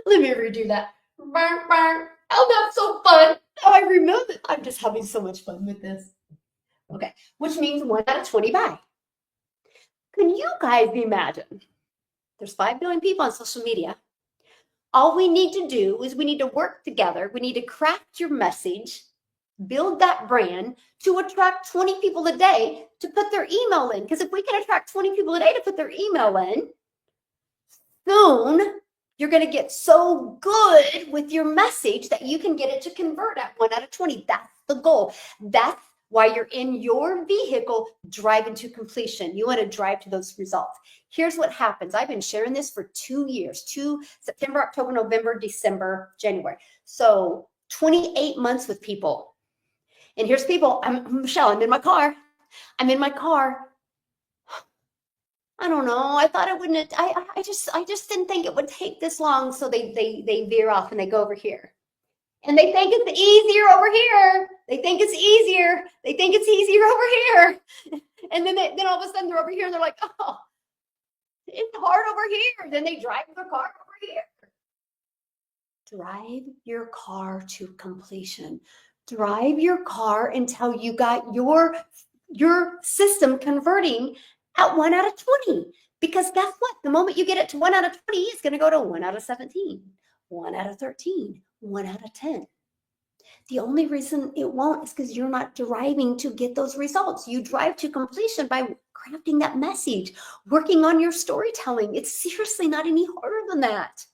Let me redo that. Oh, that's so fun. Oh, I remember. I'm just having so much fun with this. Okay, which means 1 out of 20 buy. Can you guys imagine? There's 5 billion people on social media. All we need to do is we need to work together. We need to craft your message, build that brand to attract 20 people a day to put their email in. Because if we can attract 20 people a day to put their email in, soon you're going to get so good with your message that you can get it to convert at 1 out of 20. That's the goal. That's why you're in your vehicle driving to completion. You want to drive to those results. Here's what happens. I've been sharing this for 2 years, September, October, November, December, January. So 28 months with people. And here's people. I'm Michelle. I'm in my car. I don't know. I thought it wouldn't. I just didn't think it would take this long. So they veer off and they go over here. And they think it's easier over here. They think it's easier. They think it's easier over here. And then all of a sudden they're over here and they're like, oh, it's hard over here. Then they drive their car over here. Drive your car to completion. Drive your car until you got your system converting at 1 out of 20. Because guess what? The moment you get it to 1 out of 20, it's going to go to 1 out of 17, 1 out of 13, 1 out of 10. The only reason it won't is because you're not driving to get those results. You drive to completion by crafting that message, working on your storytelling. It's seriously not any harder than that.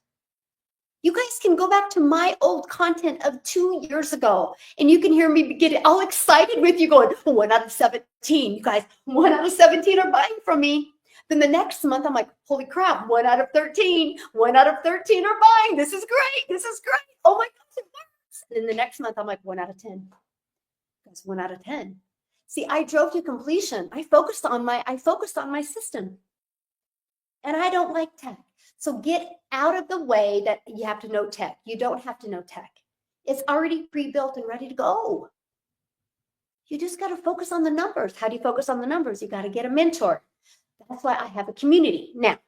You guys can go back to my old content of 2 years ago, and you can hear me get all excited with you going, 1 out of 17. You guys, 1 out of 17 are buying from me. Then the next month, I'm like, holy crap, 1 out of 13. 1 out of 13 are buying. This is great. This is great. Oh my gosh, it works. And then the next month, I'm like, 1 out of 10. That's 1 out of 10. See, I drove to completion. I focused on my system. And I don't like tech. So get out of the way that you have to know tech. You don't have to know tech. It's already pre-built and ready to go. You just got to focus on the numbers. How do you focus on the numbers? You got to get a mentor. That's why I have a community. Now,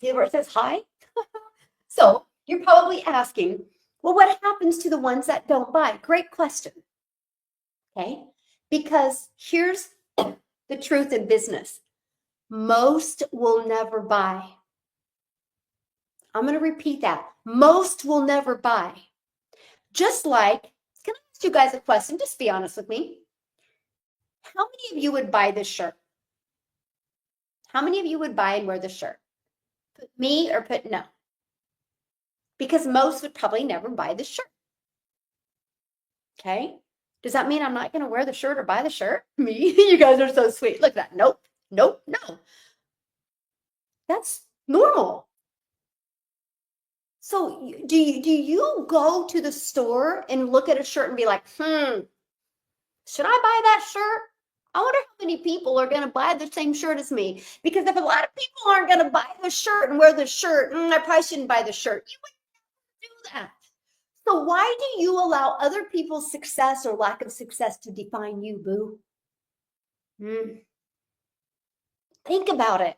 see where it says hi? So you're probably asking, well, what happens to the ones that don't buy? Great question. Okay? Because here's the truth in business. Most will never buy. I'm going to repeat that. Most will never buy. Just like, can I ask you guys a question? Just be honest with me. How many of you would buy this shirt? How many of you would buy and wear this shirt? Put me or put no? Because most would probably never buy this shirt. Okay? Does that mean I'm not going to wear the shirt or buy the shirt? Me? You guys are so sweet. Look at that. Nope. Nope. No. That's normal. So do you go to the store and look at a shirt and be like, should I buy that shirt? I wonder how many people are going to buy the same shirt as me. Because if a lot of people aren't going to buy the shirt and wear the shirt, I probably shouldn't buy the shirt. You wouldn't do that. So why do you allow other people's success or lack of success to define you, boo? Think about it.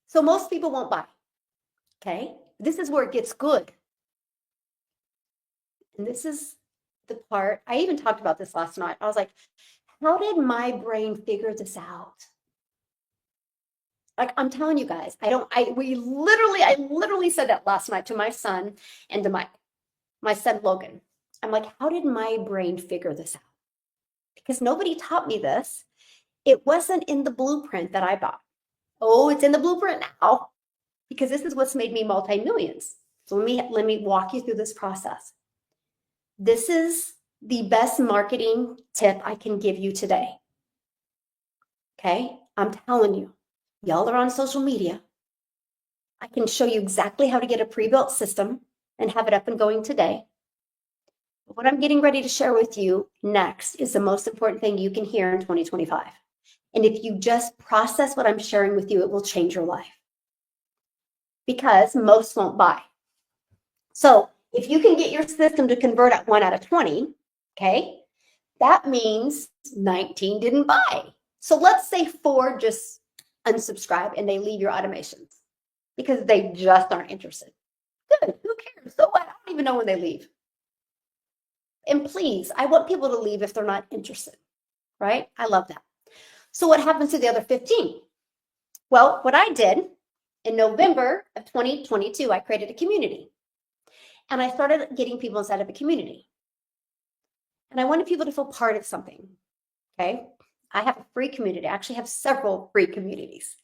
So most people won't buy. Okay? This is where it gets good. And this is the part, I even talked about this last night. I was like, how did my brain figure this out? Like, I'm telling you guys, I literally said that last night to my son and to my son Logan. I'm like, how did my brain figure this out? Because nobody taught me this. It wasn't in the blueprint that I bought. Oh, it's in the blueprint now. Because this is what's made me multi-millions. So let me walk you through this process. This is the best marketing tip I can give you today. Okay? I'm telling you, y'all are on social media. I can show you exactly how to get a pre-built system and have it up and going today. What I'm getting ready to share with you next is the most important thing you can hear in 2025. And if you just process what I'm sharing with you, it will change your life. Because most won't buy. So if you can get your system to convert at 1 out of 20, okay, that means 19 didn't buy. So let's say 4 just unsubscribe and they leave your automations because they just aren't interested. Good, who cares? So what? I don't even know when they leave. And please, I want people to leave if they're not interested, right? I love that. So what happens to the other 15? Well, what I did in November of 2022, I created a community. And I started getting people inside of a community. And I wanted people to feel part of something, okay? I have a free community. I actually have several free communities.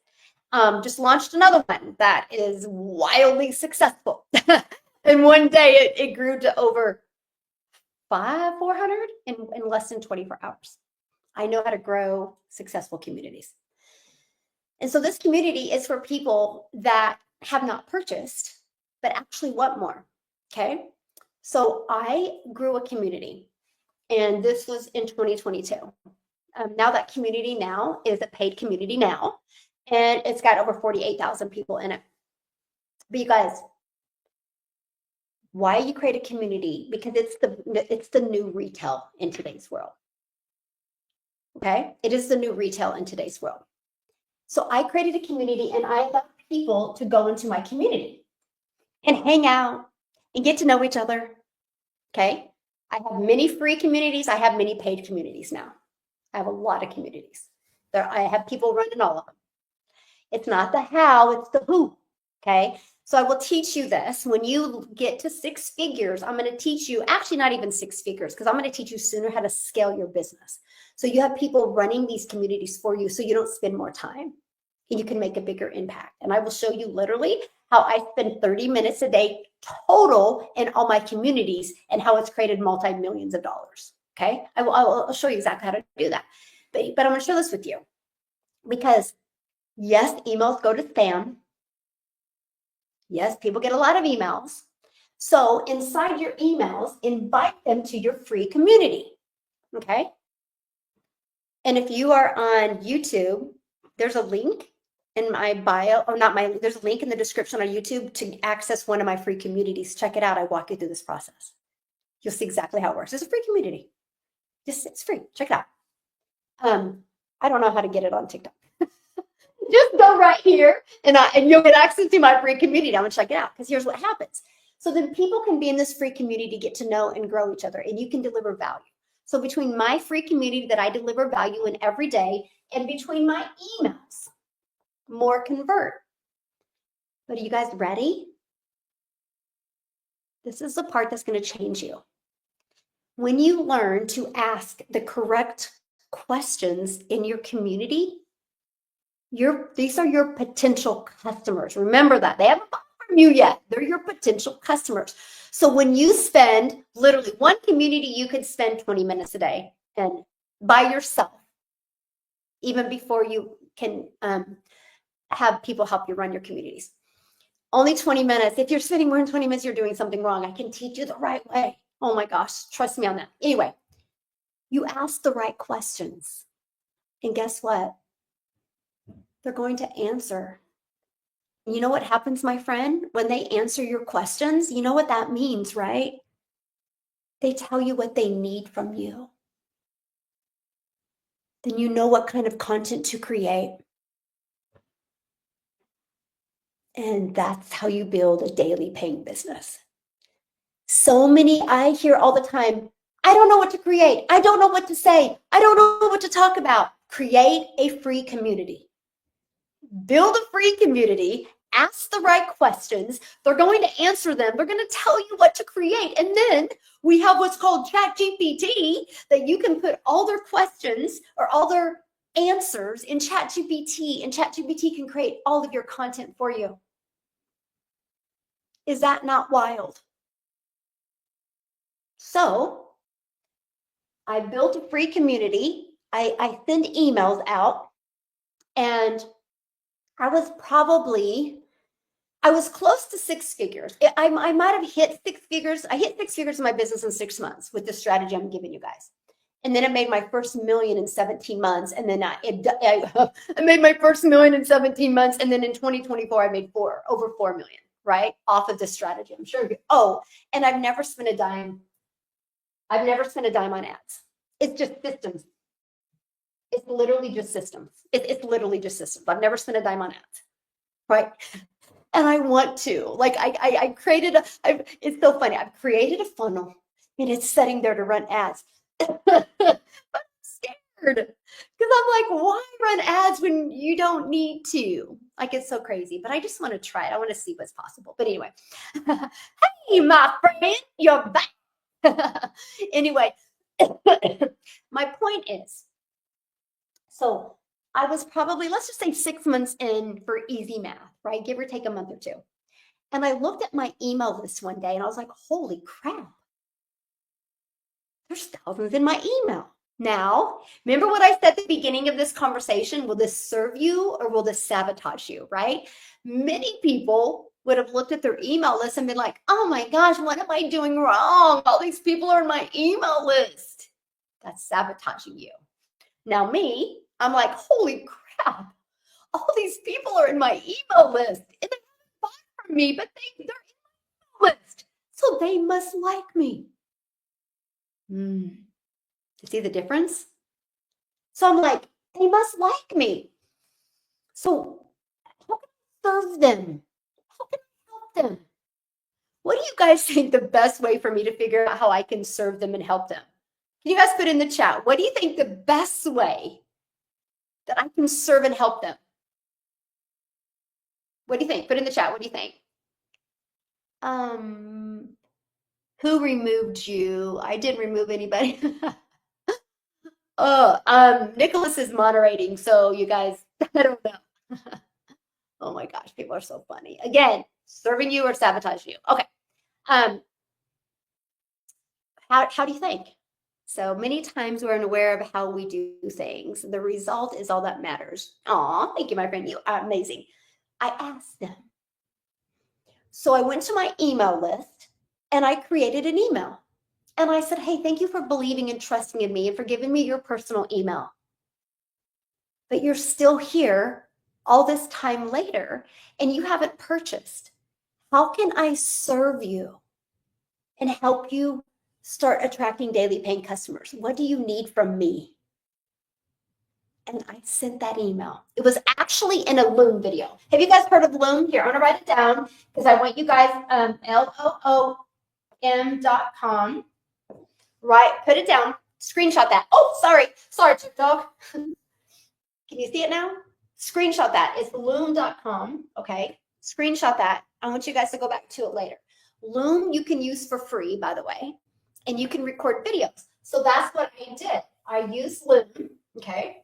Just launched another one that is wildly successful. And one day it grew to over 400 in less than 24 hours. I know how to grow successful communities. And so this community is for people that have not purchased, but actually want more, okay? So I grew a community, and this was in 2022. Now that community now is a paid community now, and it's got over 48,000 people in it. But you guys, why you create a community? Because it's the new retail in today's world. Okay, it is the new retail in today's world. So I created a community, and I allowed people to go into my community and hang out and get to know each other. Okay, I have many free communities. I have many paid communities now. I have a lot of communities. I have people running all of them. It's not the how, it's the who. Okay, so I will teach you this. When you get to 6 figures, I'm going to teach you, actually not even 6 figures, because I'm going to teach you sooner how to scale your business. So you have people running these communities for you so you don't spend more time and you can make a bigger impact. And I will show you literally how I spend 30 minutes a day total in all my communities and how it's created multi-millions of dollars. Okay, I'll show you exactly how to do that. But I'm going to share this with you because yes, emails go to spam. Yes, people get a lot of emails. So inside your emails, invite them to your free community. Okay. And if you are on YouTube, there's a link in my bio, or not my, there's a link in the description on YouTube to access one of my free communities. Check it out. I walk you through this process. You'll see exactly how it works. It's a free community. It's free. Check it out. I don't know how to get it on TikTok. Just go right here and you'll get access to my free community. I'm gonna check it out because here's what happens. So then people can be in this free community, get to know and grow each other, and you can deliver value. So between my free community that I deliver value in every day and between my emails, more convert. But are you guys ready? This is the part that's going to change you. When you learn to ask the correct questions in your community, these are your potential customers. Remember that. They haven't bought from you yet. They're your potential customers. So when you spend literally one community, you could spend 20 minutes a day and by yourself, even before you can have people help you run your communities. Only 20 minutes. If you're spending more than 20 minutes, you're doing something wrong. I can teach you the right way. Oh my gosh, trust me on that. Anyway, you ask the right questions. And guess what? They're going to answer. You know what happens, my friend? When they answer your questions, you know what that means, right? They tell you what they need from you. Then you know what kind of content to create. And that's how you build a daily paying business. So many, I hear all the time, I don't know what to create. I don't know what to say. I don't know what to talk about. Create a free community. Build a free community. Ask the right questions. They're going to answer them. They're going to tell you what to create. And then we have what's called ChatGPT that you can put all their questions or all their answers in ChatGPT, and ChatGPT can create all of your content for you. Is that not wild? So I built a free community. I send emails out, and I was close to six figures. I might have hit six figures. I hit six figures in my business in 6 months with the strategy I'm giving you guys. And then I made my first million in 17 months. And then I made my first million in 17 months. And then in 2024, I made over 4 million, right? Off of this strategy. I'm sure. Oh, and I've never spent a dime. I've never spent a dime on ads. It's just systems. It's literally just systems. It's literally just systems. I've never spent a dime on ads, right? And I want to. Like I created it's so funny. I've created a funnel and it's sitting there to run ads. But I'm scared because I'm like, why run ads when you don't need to? Like, it's so crazy, but I just want to try it. I want to see what's possible. But anyway, hey, my friend, you're back. Anyway, my point is, so I was probably, let's just say 6 months in for easy math, right? Give or take a month or two. And I looked at my email list one day and I was like, holy crap, there's thousands in my email. Now, remember what I said at the beginning of this conversation? Will this serve you or will this sabotage you, right? Many people would have looked at their email list and been like, oh my gosh, what am I doing wrong? All these people are in my email list. That's sabotaging you. Now me, I'm like, holy crap, all these people are in my email list. And they haven't bought from me, but they're in my email list. So they must like me. You see the difference? So I'm like, they must like me. So how can I serve them? How can I help them? What do you guys think the best way for me to figure out how I can serve them and help them? Can you guys put in the chat? What do you think the best way that I can serve and help them? What do you think? Put in the chat. What do you think? Who removed you? I didn't remove anybody. Nicholas is moderating, so you guys, I don't know. Oh my gosh, people are so funny. Again, serving you or sabotaging you. Okay. How do you think? So many times we're unaware of how we do things. The result is all that matters. Aw, thank you, my friend. You are amazing. I asked them. So I went to my email list and I created an email. And I said, hey, thank you for believing and trusting in me and for giving me your personal email. But you're still here all this time later and you haven't purchased. How can I serve you and help you start attracting daily paying customers? What do you need from me? And I sent that email. It was actually in a Loom video. Have you guys heard of Loom? Here, I'm going to write it down because I want you guys, LOOM.com. Right, put it down, screenshot that. Oh, sorry, TikTok. Can you see it now? Screenshot that. It's loom.com, okay? Screenshot that. I want you guys to go back to it later. Loom you can use for free, by the way, and you can record videos. So that's what I did. I used Loom, okay?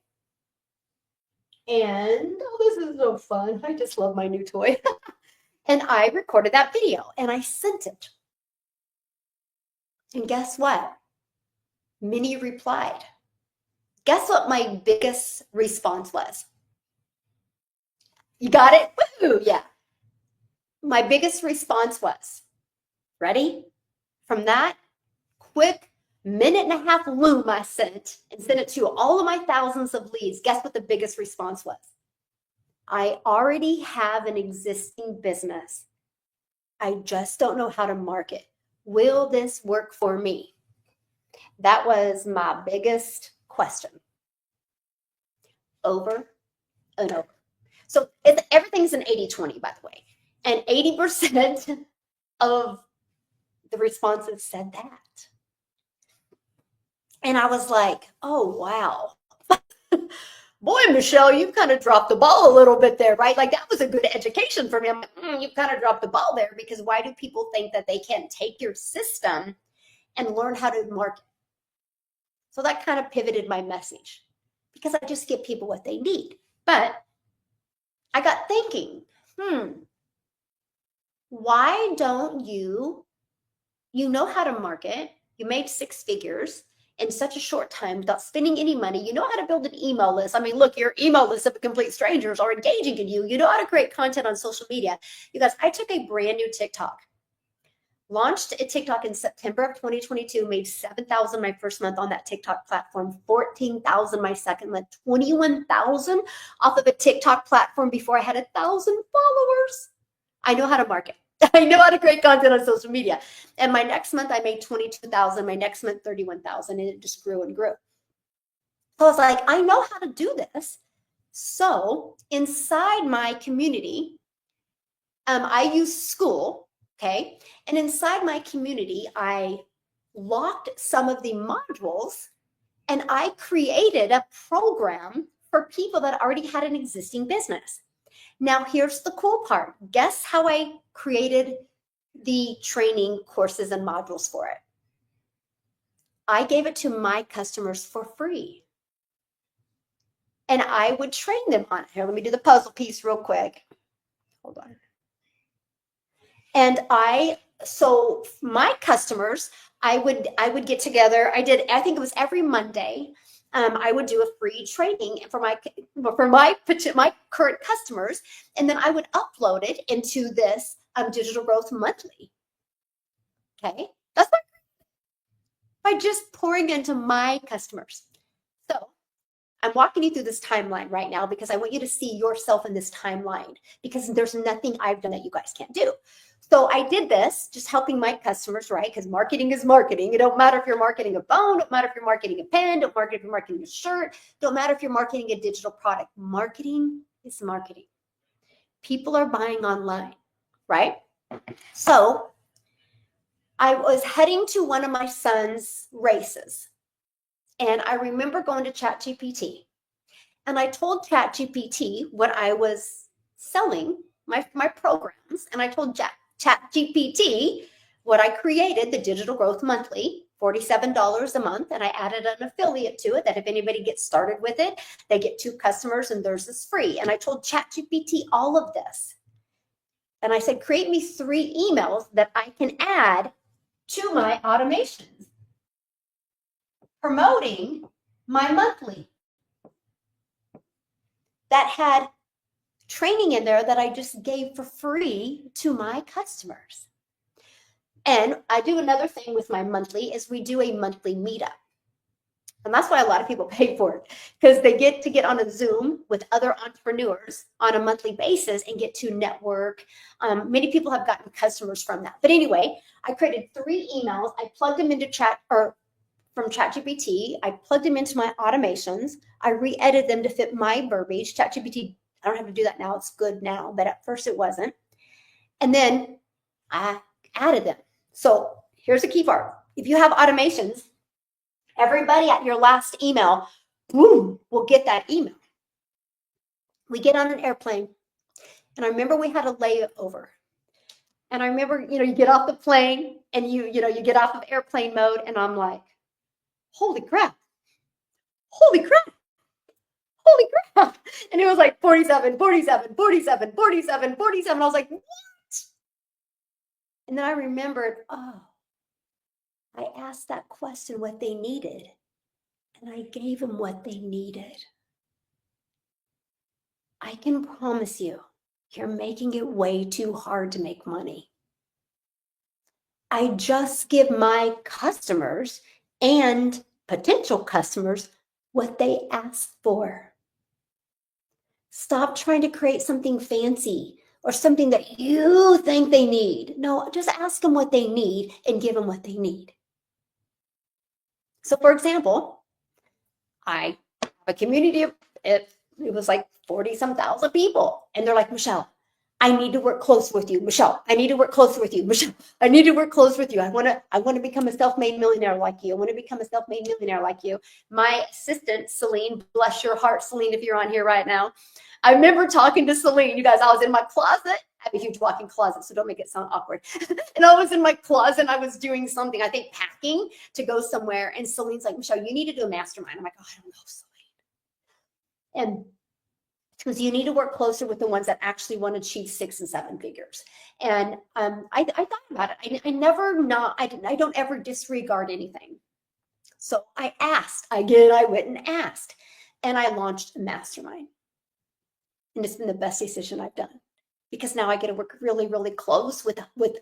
And, oh, this is so fun. I just love my new toy. And I recorded that video, and I sent it. And guess what? Many replied. Guess what my biggest response was? You got it? Woo! Yeah. My biggest response was, ready? From that quick minute and a half Loom I sent it to all of my thousands of leads. Guess what the biggest response was? I already have an existing business. I just don't know how to market. Will this work for me? That was my biggest question. Over and over. So everything's an 80-20, by the way. And 80% of the responses said that. And I was like, oh, wow. Boy, Michelle, you've kind of dropped the ball a little bit there, right? Like that was a good education for me. I'm like, you've kind of dropped the ball there because why do people think that they can't take your system and learn how to market? So that kind of pivoted my message because I just give people what they need. But I got thinking, why don't you know how to market, You made six figures in such a short time without spending any money. You know how to build an email list. I mean, look, your email list of complete strangers are engaging in you. You know how to create content on social media. You guys, I took a brand new TikTok, launched a TikTok in September of 2022, made 7,000 my first month on that TikTok platform, 14,000 my second month, 21,000 off of a TikTok platform before I had 1,000 followers. I know how to market. I know how to create content on social media. And my next month, I made 22,000. My next month, 31,000. And it just grew and grew. So I was like, I know how to do this. So inside my community, I use School, okay? And inside my community, I locked some of the modules and I created a program for people that already had an existing business. Now, here's the cool part. Guess how I created the training courses and modules for it? I gave it to my customers for free. And I would train them on it. Here, let me do the puzzle piece real quick. Hold on. And so my customers, I would get together. I think it was every Monday. I would do a free training for my current customers, and then I would upload it into this Digital Growth Monthly. Okay, that's by just pouring into my customers. So I'm walking you through this timeline right now because I want you to see yourself in this timeline, because there's nothing I've done that you guys can't do. So I did this just helping my customers, right? Because marketing is marketing. It don't matter if you're marketing a phone, don't matter if you're marketing a pen, don't matter if you're marketing a shirt, don't matter if you're marketing a digital product. Marketing is marketing. People are buying online, right? So I was heading to one of my son's races, and I remember going to ChatGPT, and I told ChatGPT what I was selling, my programs, and I told ChatGPT what I created, the Digital Growth Monthly, $47 a month, and I added an affiliate to it that if anybody gets started with it, they get 2 customers and theirs is free. And I told ChatGPT all of this. And I said, create me 3 emails that I can add to my automations promoting my monthly that had training in there that I just gave for free to my customers. And I do another thing with my monthly is we do a monthly meetup. And that's why a lot of people pay for it, because they get to get on a Zoom with other entrepreneurs on a monthly basis and get to network. Many people have gotten customers from that. But anyway, I created 3 emails. I plugged them into from ChatGPT. I plugged them into my automations. I re-edited them to fit my verbiage. ChatGPT, I don't have to do that now. It's good now, but at first it wasn't. And then I added them. So here's the key part. If you have automations, everybody at your last email, boom, will get that email. We get on an airplane, and I remember we had a layover. And I remember, you get off the plane and you get off of airplane mode, and I'm like, holy crap, holy crap, holy crap. And it was like 47, 47, 47, 47, 47. I was like, what? And then I remembered, oh, I asked that question what they needed, and I gave them what they needed. I can promise you're making it way too hard to make money. I just give my customers and potential customers what they ask for. Stop trying to create something fancy or something that you think they need. No, just ask them what they need and give them what they need. So for example, I have a community of, it was like 40-some thousand people. And they're like, Michelle, I need to work close with you. Michelle, I need to work close with you. Michelle, I need to work close with you. I want to become a self-made millionaire like you. I want to become a self-made millionaire like you. My assistant, Celine, bless your heart, Celine, if you're on here right now. I remember talking to Celine. You guys, I was in my closet. I have a huge walk-in closet, so don't make it sound awkward. And I was in my closet, and I was doing something, I think packing to go somewhere. And Celine's like, Michelle, you need to do a mastermind. I'm like, oh, I don't know, Celine. And because you need to work closer with the ones that actually want to achieve 6 and 7 figures. And I thought about it. I don't ever disregard anything. So I went and asked, and I launched a mastermind. And it's been the best decision I've done, because now I get to work really, really close with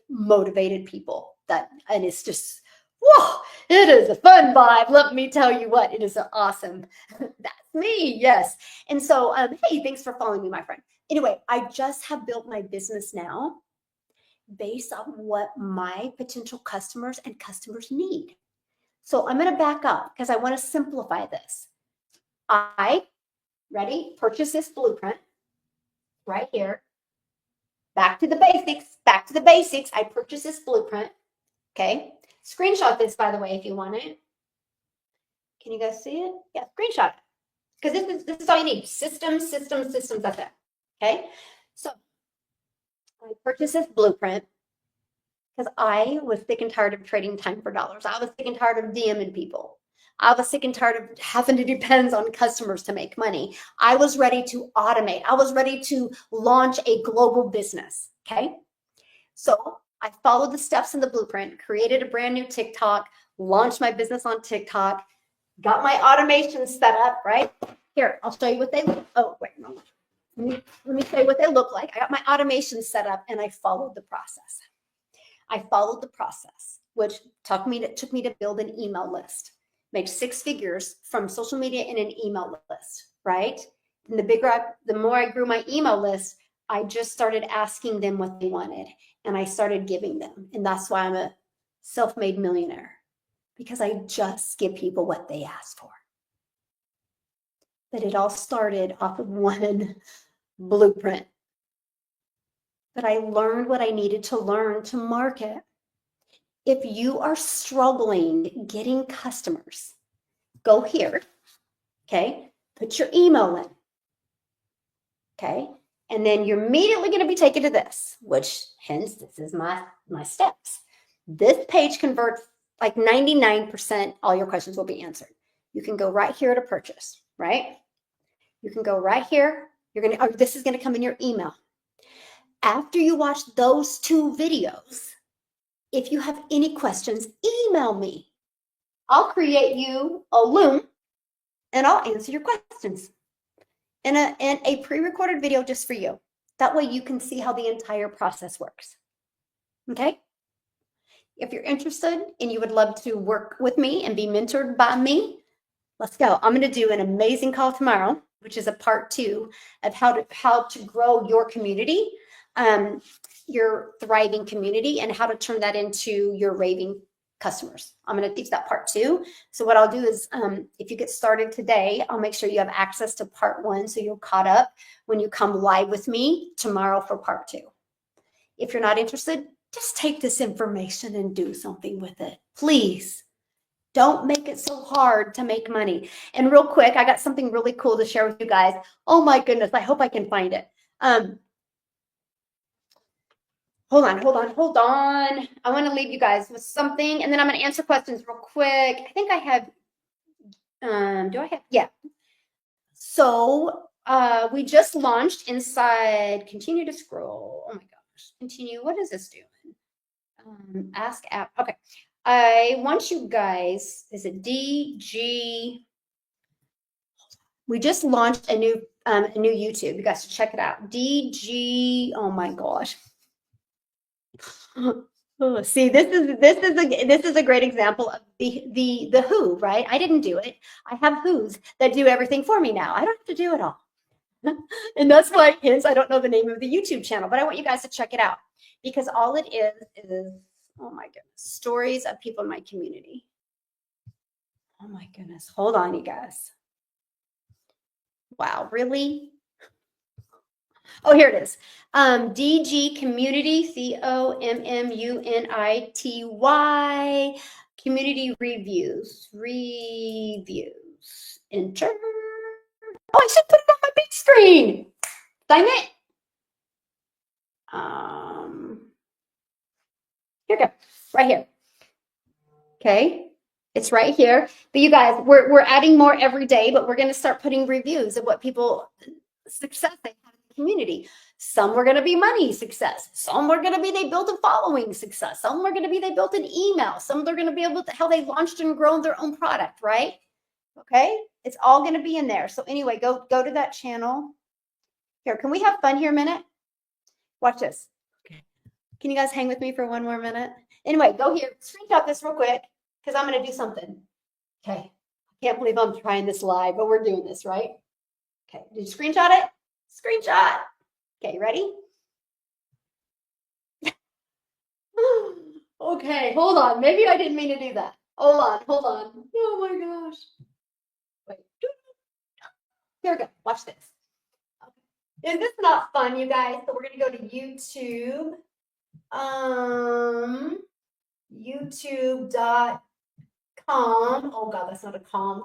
motivated people. And it's just, whoa, it is a fun vibe. Let me tell you what, it is awesome. That's me, yes. And so, hey, thanks for following me, my friend. Anyway, I just have built my business now based on what my potential customers and customers need. So I'm going to back up because I want to simplify this. Purchase this blueprint right here. Back to the basics. I purchased this blueprint. Okay. Screenshot this, by the way, if you want it. Can you guys see it? Yeah, screenshot it. Because this is all you need. Systems, that's it. Okay. So I purchased this blueprint because I was sick and tired of trading time for dollars. I was sick and tired of DMing people. I was sick and tired of having to depend on customers to make money. I was ready to automate. I was ready to launch a global business. Okay. So I followed the steps in the blueprint, created a brand new TikTok, launched my business on TikTok, got my automation set up, right? Here, I'll show you what they look. Oh, wait, no. Let me show you what they look like. I got my automation set up and I followed the process. Which took me to build an email list. Make 6 figures from social media in an email list, right? And the more I grew my email list, I just started asking them what they wanted and I started giving them. And that's why I'm a self-made millionaire, because I just give people what they ask for. But it all started off of one blueprint. But I learned what I needed to learn to market. If you are struggling getting customers, go here, okay? Put your email in, okay? And then you're immediately going to be taken to this, which hence this is my steps. This page converts like 99%, all your questions will be answered. You can go right here to purchase, right? You can go right here. This is going to come in your email. After you watch those 2 videos, if you have any questions, email me. I'll create you a Loom and I'll answer your questions in a pre-recorded video just for you. That way you can see how the entire process works. Okay? If you're interested and you would love to work with me and be mentored by me, let's go. I'm going to do an amazing call tomorrow, which is a part 2 of how to grow your community, your thriving community, and how to turn that into your raving customers. I'm going to teach that part 2. So what I'll do is, if you get started today, I'll make sure you have access to part 1 so you're caught up when you come live with me tomorrow for part 2. If you're not interested, just take this information and do something with it. Please. Don't make it so hard to make money. And real quick, I got something really cool to share with you guys. Oh my goodness, I hope I can find it. Hold on. I want to leave you guys with something, and then I'm going to answer questions real quick. I think I have, yeah. So we just launched inside, continue to scroll. Oh my gosh, continue. What is this doing? Ask app. Okay. I want you guys, is it DG? We just launched a new YouTube. You guys should check it out. DG, oh my gosh. Oh, see, this is a great example of the who, right? I didn't do it. I have who's that do everything for me now. I don't have to do it all. And that's why, hence, I don't know the name of the YouTube channel, but I want you guys to check it out, because all it is, oh my goodness, stories of people in my community. Oh my goodness. Hold on, you guys. Wow, really? Oh, here it is. DG Community, COMMUNITY, Community Reviews. Enter. Oh, I should put it on my big screen. Dang it. Here we go. Right here. Okay. It's right here. But you guys, we're adding more every day, but we're going to start putting reviews of what people success they had in the community. Some were going to be money success. Some were going to be they built a following success. Some were going to be they built an email. Some they're going to be able to how they launched and grown their own product, right? Okay, it's all going to be in there. So anyway, go to that channel. Here, can we have fun here a minute? Watch this. Okay. Can you guys hang with me for one more minute? Anyway, go here, screenshot this real quick because I'm going to do something. Okay, I can't believe I'm trying this live, but we're doing this, right? Okay, did you screenshot it? Screenshot. Okay, ready? Okay, hold on. Maybe I didn't mean to do that. Hold on. Oh my gosh. Wait. Here we go. Watch this. Okay. Is this not fun, you guys? So we're gonna go to YouTube. YouTube.com. Oh God, that's not a com.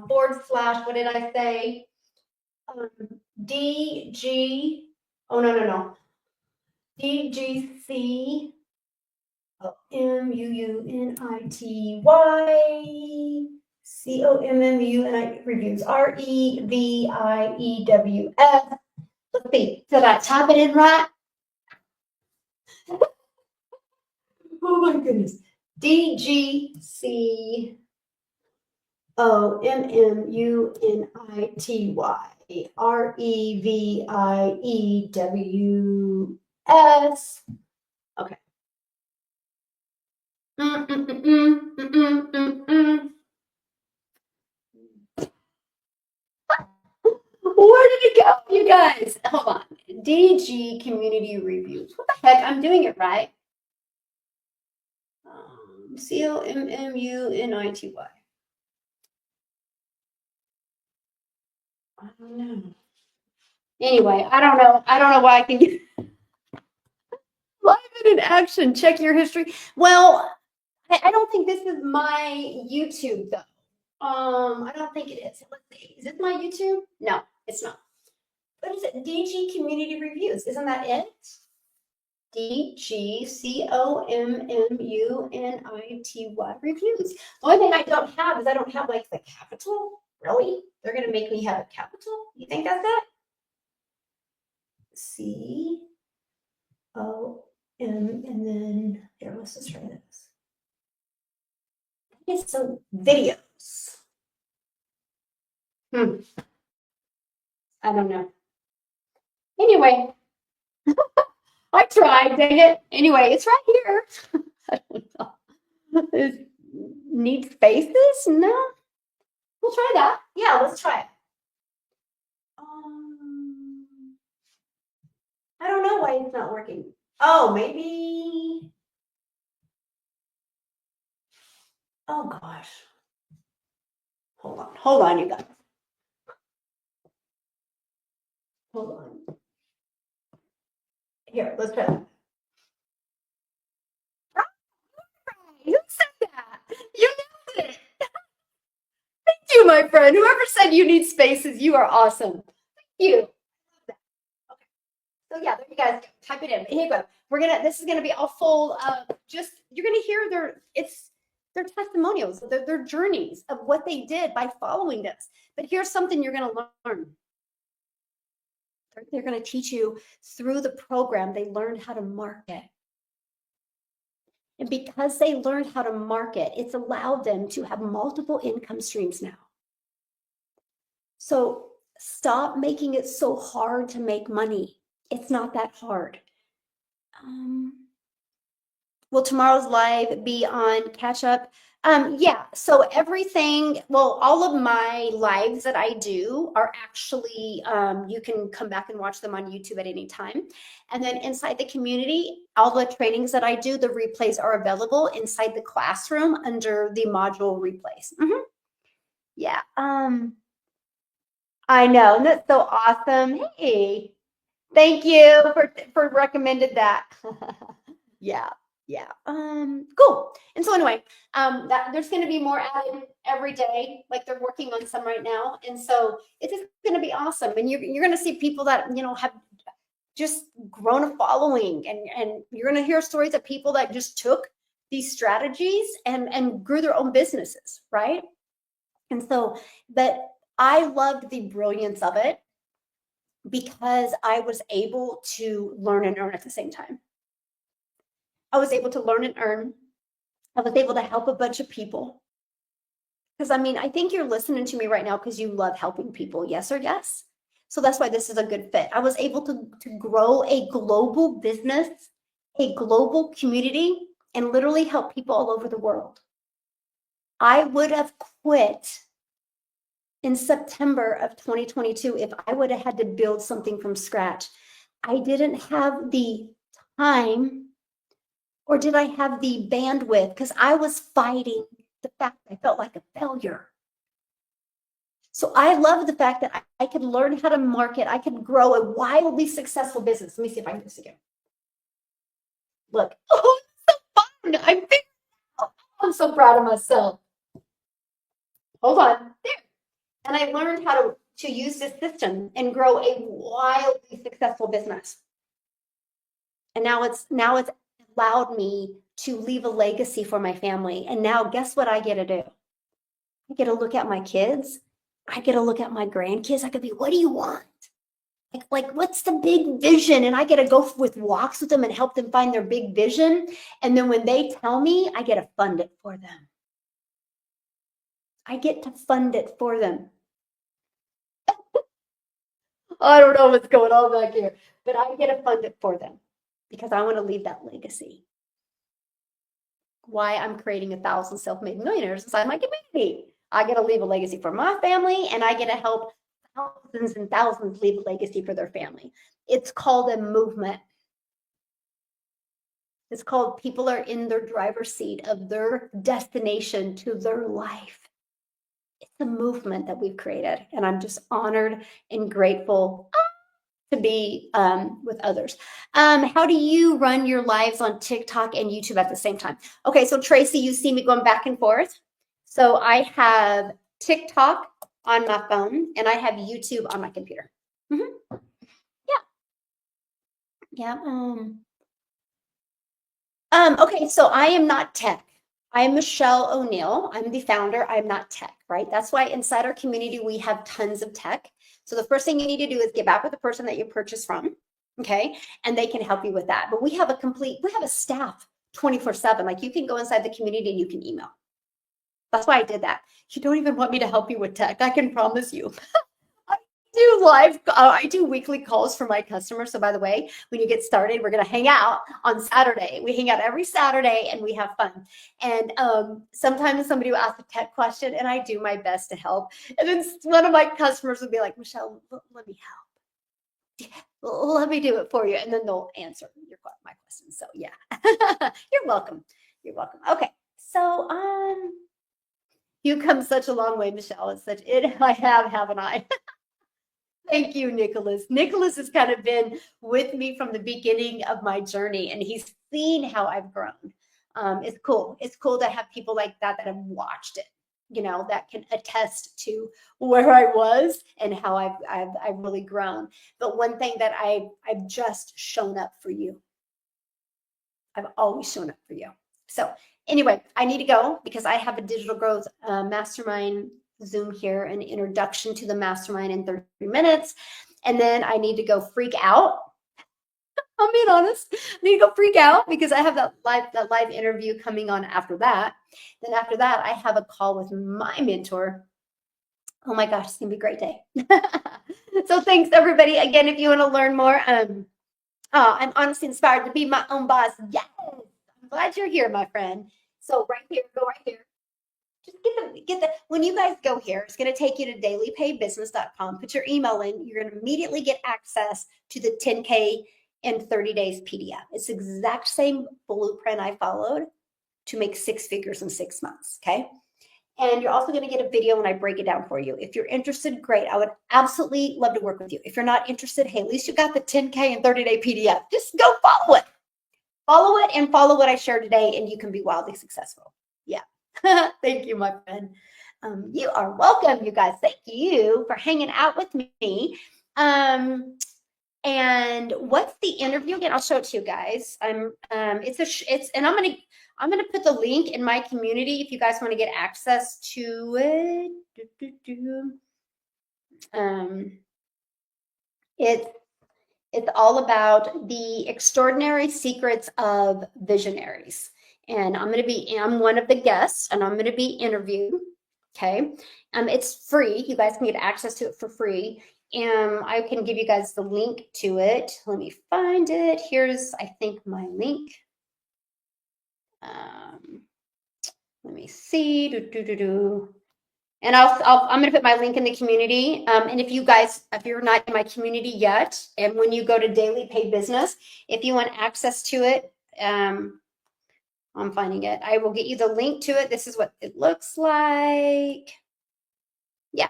/ what did I say? DG. Oh no. DGC. MUUNITY COMMUNI reviews REVIEWS. Let's see, did I type it in right? Oh my goodness. DGC OMMUNITY REVIEWS. Okay. Where did it go, you guys? Hold on. DG community reviews. What the heck? I'm doing it right. COMMUNITY. I don't know. Anyway, I don't know why I can get live in action. Check your history. Well, I don't think this is my YouTube though. I don't think it is. Let's see. Is it my YouTube? No, it's not. What is it? DG Community Reviews. Isn't that it? DGCOMMUNITY reviews. The only thing I don't have is I don't have like the capital. Really? They're gonna make me have a capital? You think that's it? C O M and then here, let's just try this. Get some videos. I don't know. Anyway, I tried, dang it. Anyway, it's right here. I don't know. Need spaces? No. We'll try that. Yeah, let's try it. I don't know why it's not working. Oh, maybe. Oh gosh. Hold on, you guys. Hold on. Here, let's try that. You said that. You nailed it. Thank you, my friend. Whoever said you need spaces, you are awesome. Thank you. Okay. So yeah, there you guys go. Type it in. Here you go. This is gonna be a full just you're gonna hear their testimonials, their journeys of what they did by following this. But here's something you're gonna learn. They're going to teach you through the program. They learned how to market. And because they learned how to market, it's allowed them to have multiple income streams now. So stop making it so hard to make money. It's not that hard. Will tomorrow's live be on catch up? Yeah, so everything, well, all of my lives that I do are actually, you can come back and watch them on YouTube at any time. And then inside the community, all the trainings that I do, the replays are available inside the classroom under the module replays. Yeah, I know, and that's so awesome. Hey, thank you for recommended that. Yeah. Cool. And so anyway, there's going to be more added every day. Like they're working on some right now, and so it's just going to be awesome. And you're going to see people that have just grown a following, and you're going to hear stories of people that just took these strategies and grew their own businesses, right? And so, but I loved the brilliance of it. because I was able to learn and earn at the same time. I was able to learn and earn. I was able to help a bunch of people. Because I mean, I think you're listening to me right now because you love helping people. Yes or yes? So that's why this is a good fit. I was able to grow a global business, a global community, and literally help people all over the world. I would have quit in September of 2022 if I would have had to build something from scratch. I didn't have the time, or did I have the bandwidth? Because I was fighting the fact I felt like a failure. So I love the fact that I could learn how to market. I could grow a wildly successful business. Let me see if I can do this again. Look, oh, it's so fun. I'm so proud of myself. Hold on. There. And I learned how to use this system and grow a wildly successful business. And now it's allowed me to leave a legacy for my family. And now guess what I get to do? I get to look at my kids. I get to look at my grandkids. I could be, what do you want? Like what's the big vision? And I get to go with walks with them and help them find their big vision. And then when they tell me, I get to fund it for them. I get to fund it for them. I don't know what's going on back here, but I get to fund it for them because I want to leave that legacy. Why I'm creating 1,000 self-made millionaires inside my community. I get to leave a legacy for my family, and I get to help thousands and thousands leave a legacy for their family. It's called a movement. It's called people are in their driver's seat of their destination to their life. It's a movement that we've created, and I'm just honored and grateful to be with others. How do you run your lives on TikTok and YouTube at the same time? Okay, so Tracy, you see me going back and forth. So I have TikTok on my phone and I have YouTube on my computer. Mm-hmm. Yeah. Okay, so I am not tech. I'm Michelle O'Neill. I'm the founder. I'm not tech, right? That's why inside our community, we have tons of tech. So the first thing you need to do is get back with the person that you purchased from, okay? And they can help you with that. But we have a staff 24/7. Like you can go inside the community and you can email. That's why I did that. You don't even want me to help you with tech. I can promise you. I do weekly calls for my customers. So by the way, when you get started, we're going to hang out on Saturday. We hang out every Saturday and we have fun. And sometimes somebody will ask a tech question and I do my best to help. And then one of my customers would be like, Michelle, let me help. Let me do it for you. And then they'll answer my questions. So yeah, you're welcome. You're welcome. Okay. So, you've come such a long way, Michelle. I have, haven't I? Thank you, Nicholas. Nicholas has kind of been with me from the beginning of my journey, and he's seen how I've grown. It's cool. It's cool to have people like that have watched it, that can attest to where I was and how I've really grown. But one thing that I've just shown up for you. I've always shown up for you. So anyway, I need to go because I have a digital growth mastermind Zoom here, an introduction to the mastermind in 30 minutes. And then I need to go freak out. I'm being honest. I need to go freak out because I have that live interview coming on after that. Then after that, I have a call with my mentor. Oh my gosh, it's gonna be a great day. So thanks everybody. Again, if you want to learn more, I'm honestly inspired to be my own boss. Yes, I'm glad you're here, my friend. So right here, go right here. Just get the when you guys go here, it's going to take you to dailypaybusiness.com. Put your email in. You're going to immediately get access to the 10K in 30 days PDF. It's the exact same blueprint I followed to make 6 figures in 6 months. Okay. And you're also going to get a video when I break it down for you. If you're interested, great. I would absolutely love to work with you. If you're not interested, hey, at least you got the 10K and 30-day PDF. Just go follow it. Follow it and follow what I share today, and you can be wildly successful. Yeah. Thank you, my friend. You are welcome, you guys. Thank you for hanging out with me. And what's the interview again? I'll show it to you guys. And I'm gonna put the link in my community if you guys want to get access to it. It It's all about the extraordinary secrets of visionaries. And I'm one of the guests and I'm going to be interviewed. Okay. It's free. You guys can get access to it for free. And I can give you guys the link to it. Let me find it. Here's, I think, my link. Let me see. And I'm going to put my link in the community. And if you're not in my community yet, and when you go to Daily Pay Business, if you want access to it, I'm finding it. I will get you the link to it. This is what it looks like. Yeah,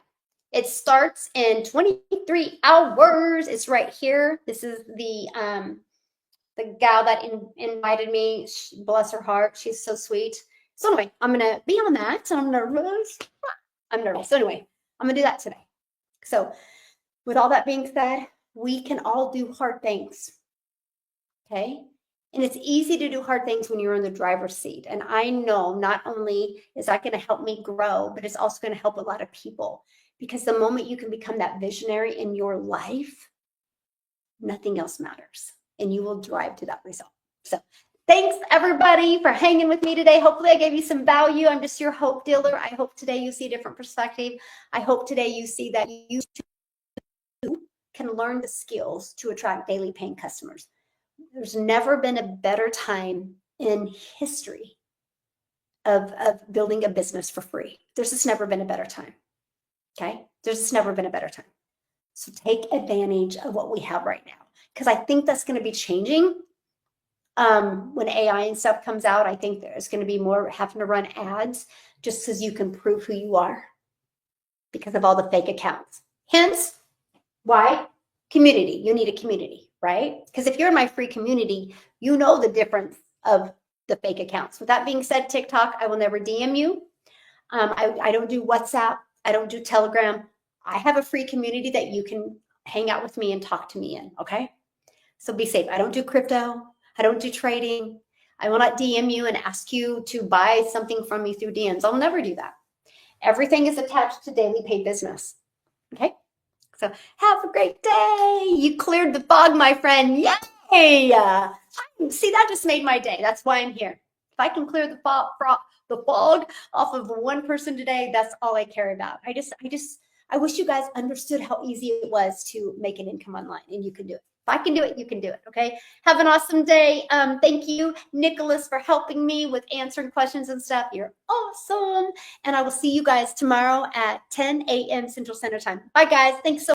it starts in 23 hours. It's right here. This is the gal that invited me. Bless her heart. She's so sweet. So anyway, I'm going to be on that. And I'm nervous. So anyway, I'm gonna do that today. So with all that being said, we can all do hard things, okay? And it's easy to do hard things when you're in the driver's seat. And I know not only is that gonna help me grow, but it's also gonna help a lot of people, because the moment you can become that visionary in your life, nothing else matters, and you will drive to that result. So thanks everybody for hanging with me today. Hopefully I gave you some value. I'm just your hope dealer. I hope today you see a different perspective. I hope today you see that you can learn the skills to attract daily paying customers. There's never been a better time in history of building a business for free. There's just never been a better time. Okay? There's just never been a better time. So take advantage of what we have right now, because I think that's going to be changing. When AI and stuff comes out, I think there's going to be more having to run ads just because you can prove who you are because of all the fake accounts. Hence, why? Community. You need a community, right? Because if you're in my free community, you know the difference of the fake accounts. With that being said, TikTok, I will never DM you. I don't do WhatsApp. I don't do Telegram. I have a free community that you can hang out with me and talk to me in, okay? So be safe. I don't do crypto. I don't do trading. I will not DM you and ask you to buy something from me through DMs. I'll never do that. Everything is attached to Daily Pay Business. Okay? So have a great day. You cleared the fog, my friend. Yay! See, that just made my day. That's why I'm here. If I can clear the fog off of one person today, that's all I care about. I wish you guys understood how easy it was to make an income online, and you can do it. If I can do it, you can do it, okay? Have an awesome day. Thank you, Nicholas, for helping me with answering questions and stuff. You're awesome. And I will see you guys tomorrow at 10 a.m. Central Standard Time. Bye, guys. Thanks so much.